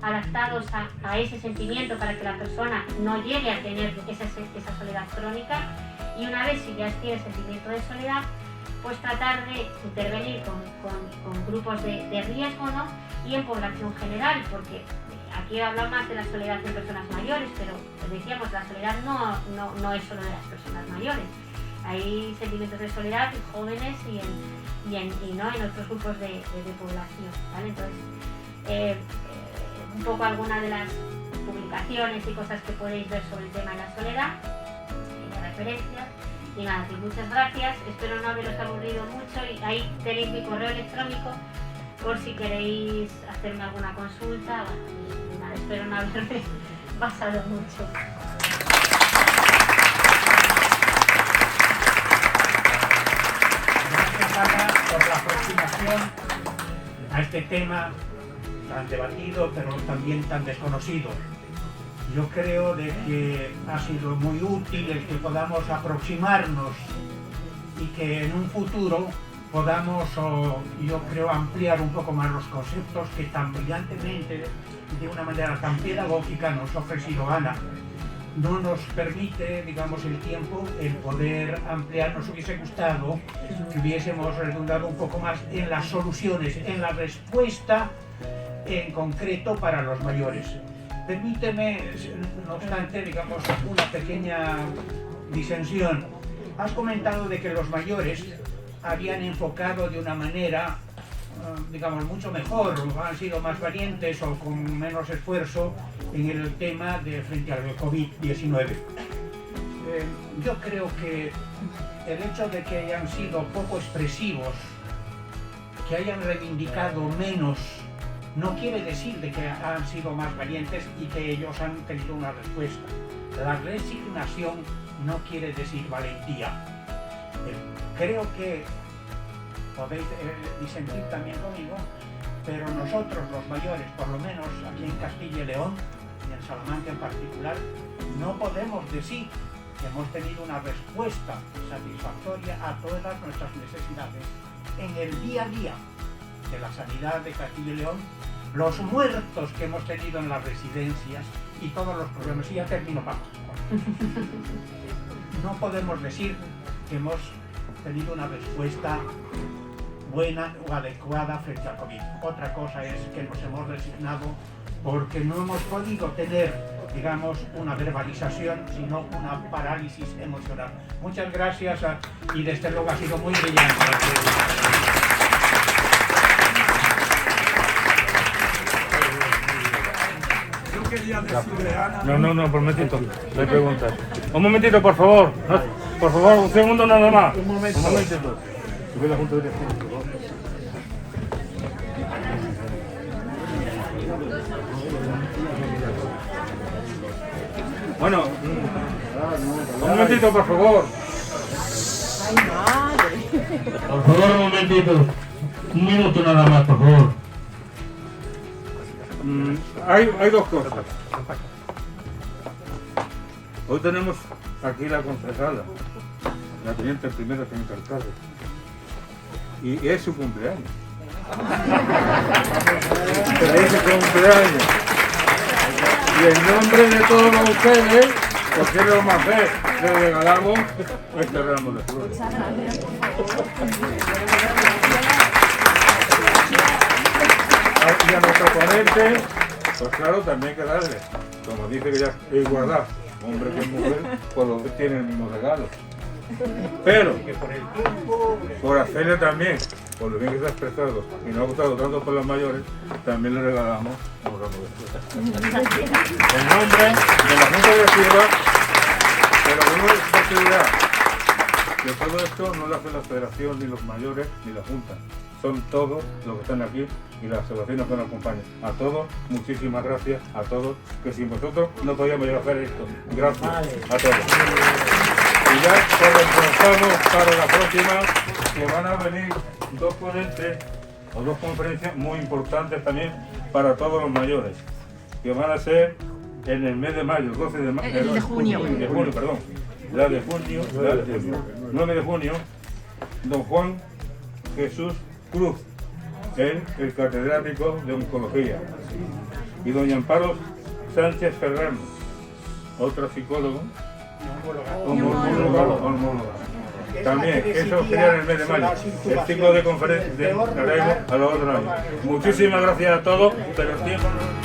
Speaker 5: adaptados a ese sentimiento para que la persona no llegue a tener esa soledad crónica? Y una vez si ya tiene sentimiento de soledad, pues tratar de intervenir con grupos de riesgo, ¿no? Y en población general, porque aquí he hablado más de la soledad en personas mayores, pero decíamos, la soledad no es solo de las personas mayores. Hay sentimientos de soledad en jóvenes y en otros grupos de población, ¿vale? Entonces, un poco algunas de las publicaciones y cosas que podéis ver sobre el tema de la soledad, de referencias. Y nada, pues muchas gracias, espero no haberos aburrido mucho y ahí tenéis mi correo electrónico por si queréis hacerme alguna consulta. Bueno, y nada, espero no haberme pasado mucho.
Speaker 3: Por la aproximación a este tema tan debatido pero también tan desconocido. Yo creo de que ha sido muy útil el que podamos aproximarnos y que en un futuro podamos, yo creo, ampliar un poco más los conceptos que tan brillantemente, de una manera tan pedagógica nos ha ofrecido Ana. No nos permite, digamos, el tiempo, el poder ampliar. Nos hubiese gustado que hubiésemos redundado un poco más en las soluciones, en la respuesta en concreto para los mayores. Permíteme, no obstante, digamos, una pequeña disensión. Has comentado de que los mayores habían enfocado de una manera, digamos, mucho mejor, han sido más valientes o con menos esfuerzo en el tema de frente al COVID-19. Yo creo que el hecho de que hayan sido poco expresivos, que hayan reivindicado menos, no quiere decir de que han sido más valientes y que ellos han tenido una respuesta. La resignación no quiere decir valentía. Creo que podéis disentir también conmigo, pero nosotros los mayores, por lo menos aquí en Castilla y León, y en Salamanca en particular, no podemos decir que hemos tenido una respuesta satisfactoria a todas nuestras necesidades en el día a día de la sanidad de Castilla y León, los muertos que hemos tenido en las residencias y todos los problemas. Y ya termino, Paco. No podemos decir que hemos tenido una respuesta buena o adecuada frente al COVID. Otra cosa es que nos hemos resignado porque no hemos podido tener, digamos, una verbalización, sino una parálisis emocional. Muchas gracias y desde luego ha sido muy brillante.
Speaker 1: No, por un momentito, no hay preguntas. Un momentito, por favor. No, por favor, un segundo nada más. Un momentito. Sube la junta de dirección, por favor. Bueno, un momentito, por favor.
Speaker 4: Por favor, un momentito. Un minuto nada más, por favor.
Speaker 1: Hay dos cosas. Hoy tenemos aquí la concejala, la teniente primera, teniente alcalde, y es su cumpleaños. Feliz cumpleaños. Y en nombre de todos ustedes, ¿por qué no más hacer? Le regalamos este ramo de flores. Y a nuestro ponente, pues claro, también hay que darle, como dice que ya es igualdad, hombre que mujer, pues los dos tienen el mismo regalo. Pero, por hacerle también, por lo bien que se ha expresado, y nos ha gustado tanto por los mayores, también le regalamos un ramo de flores. En nombre de la Junta Directiva, pero con una posibilidad que todo esto no lo hace la Federación, ni los mayores, ni la Junta. Son todos los que están aquí y las asociaciones que nos acompañan. A todos, muchísimas gracias a todos, que sin vosotros no podíamos llegar a hacer esto. Gracias a todos. Y ya comenzamos para la próxima, que van a venir dos ponentes o dos conferencias muy importantes también para todos los mayores, que van a ser en el mes de mayo, 12 de mayo.
Speaker 2: El de junio.
Speaker 1: De junio, perdón. La de junio, 9 de junio, don Juan Jesús Cruz, el catedrático de oncología, y doña Amparo Sánchez Ferrano, otra psicóloga, hormóloga. También, eso sería en el mes de mayo, el ciclo de conferencias de a los otros años. Muchísimas gracias a todos, pero el tiempo no...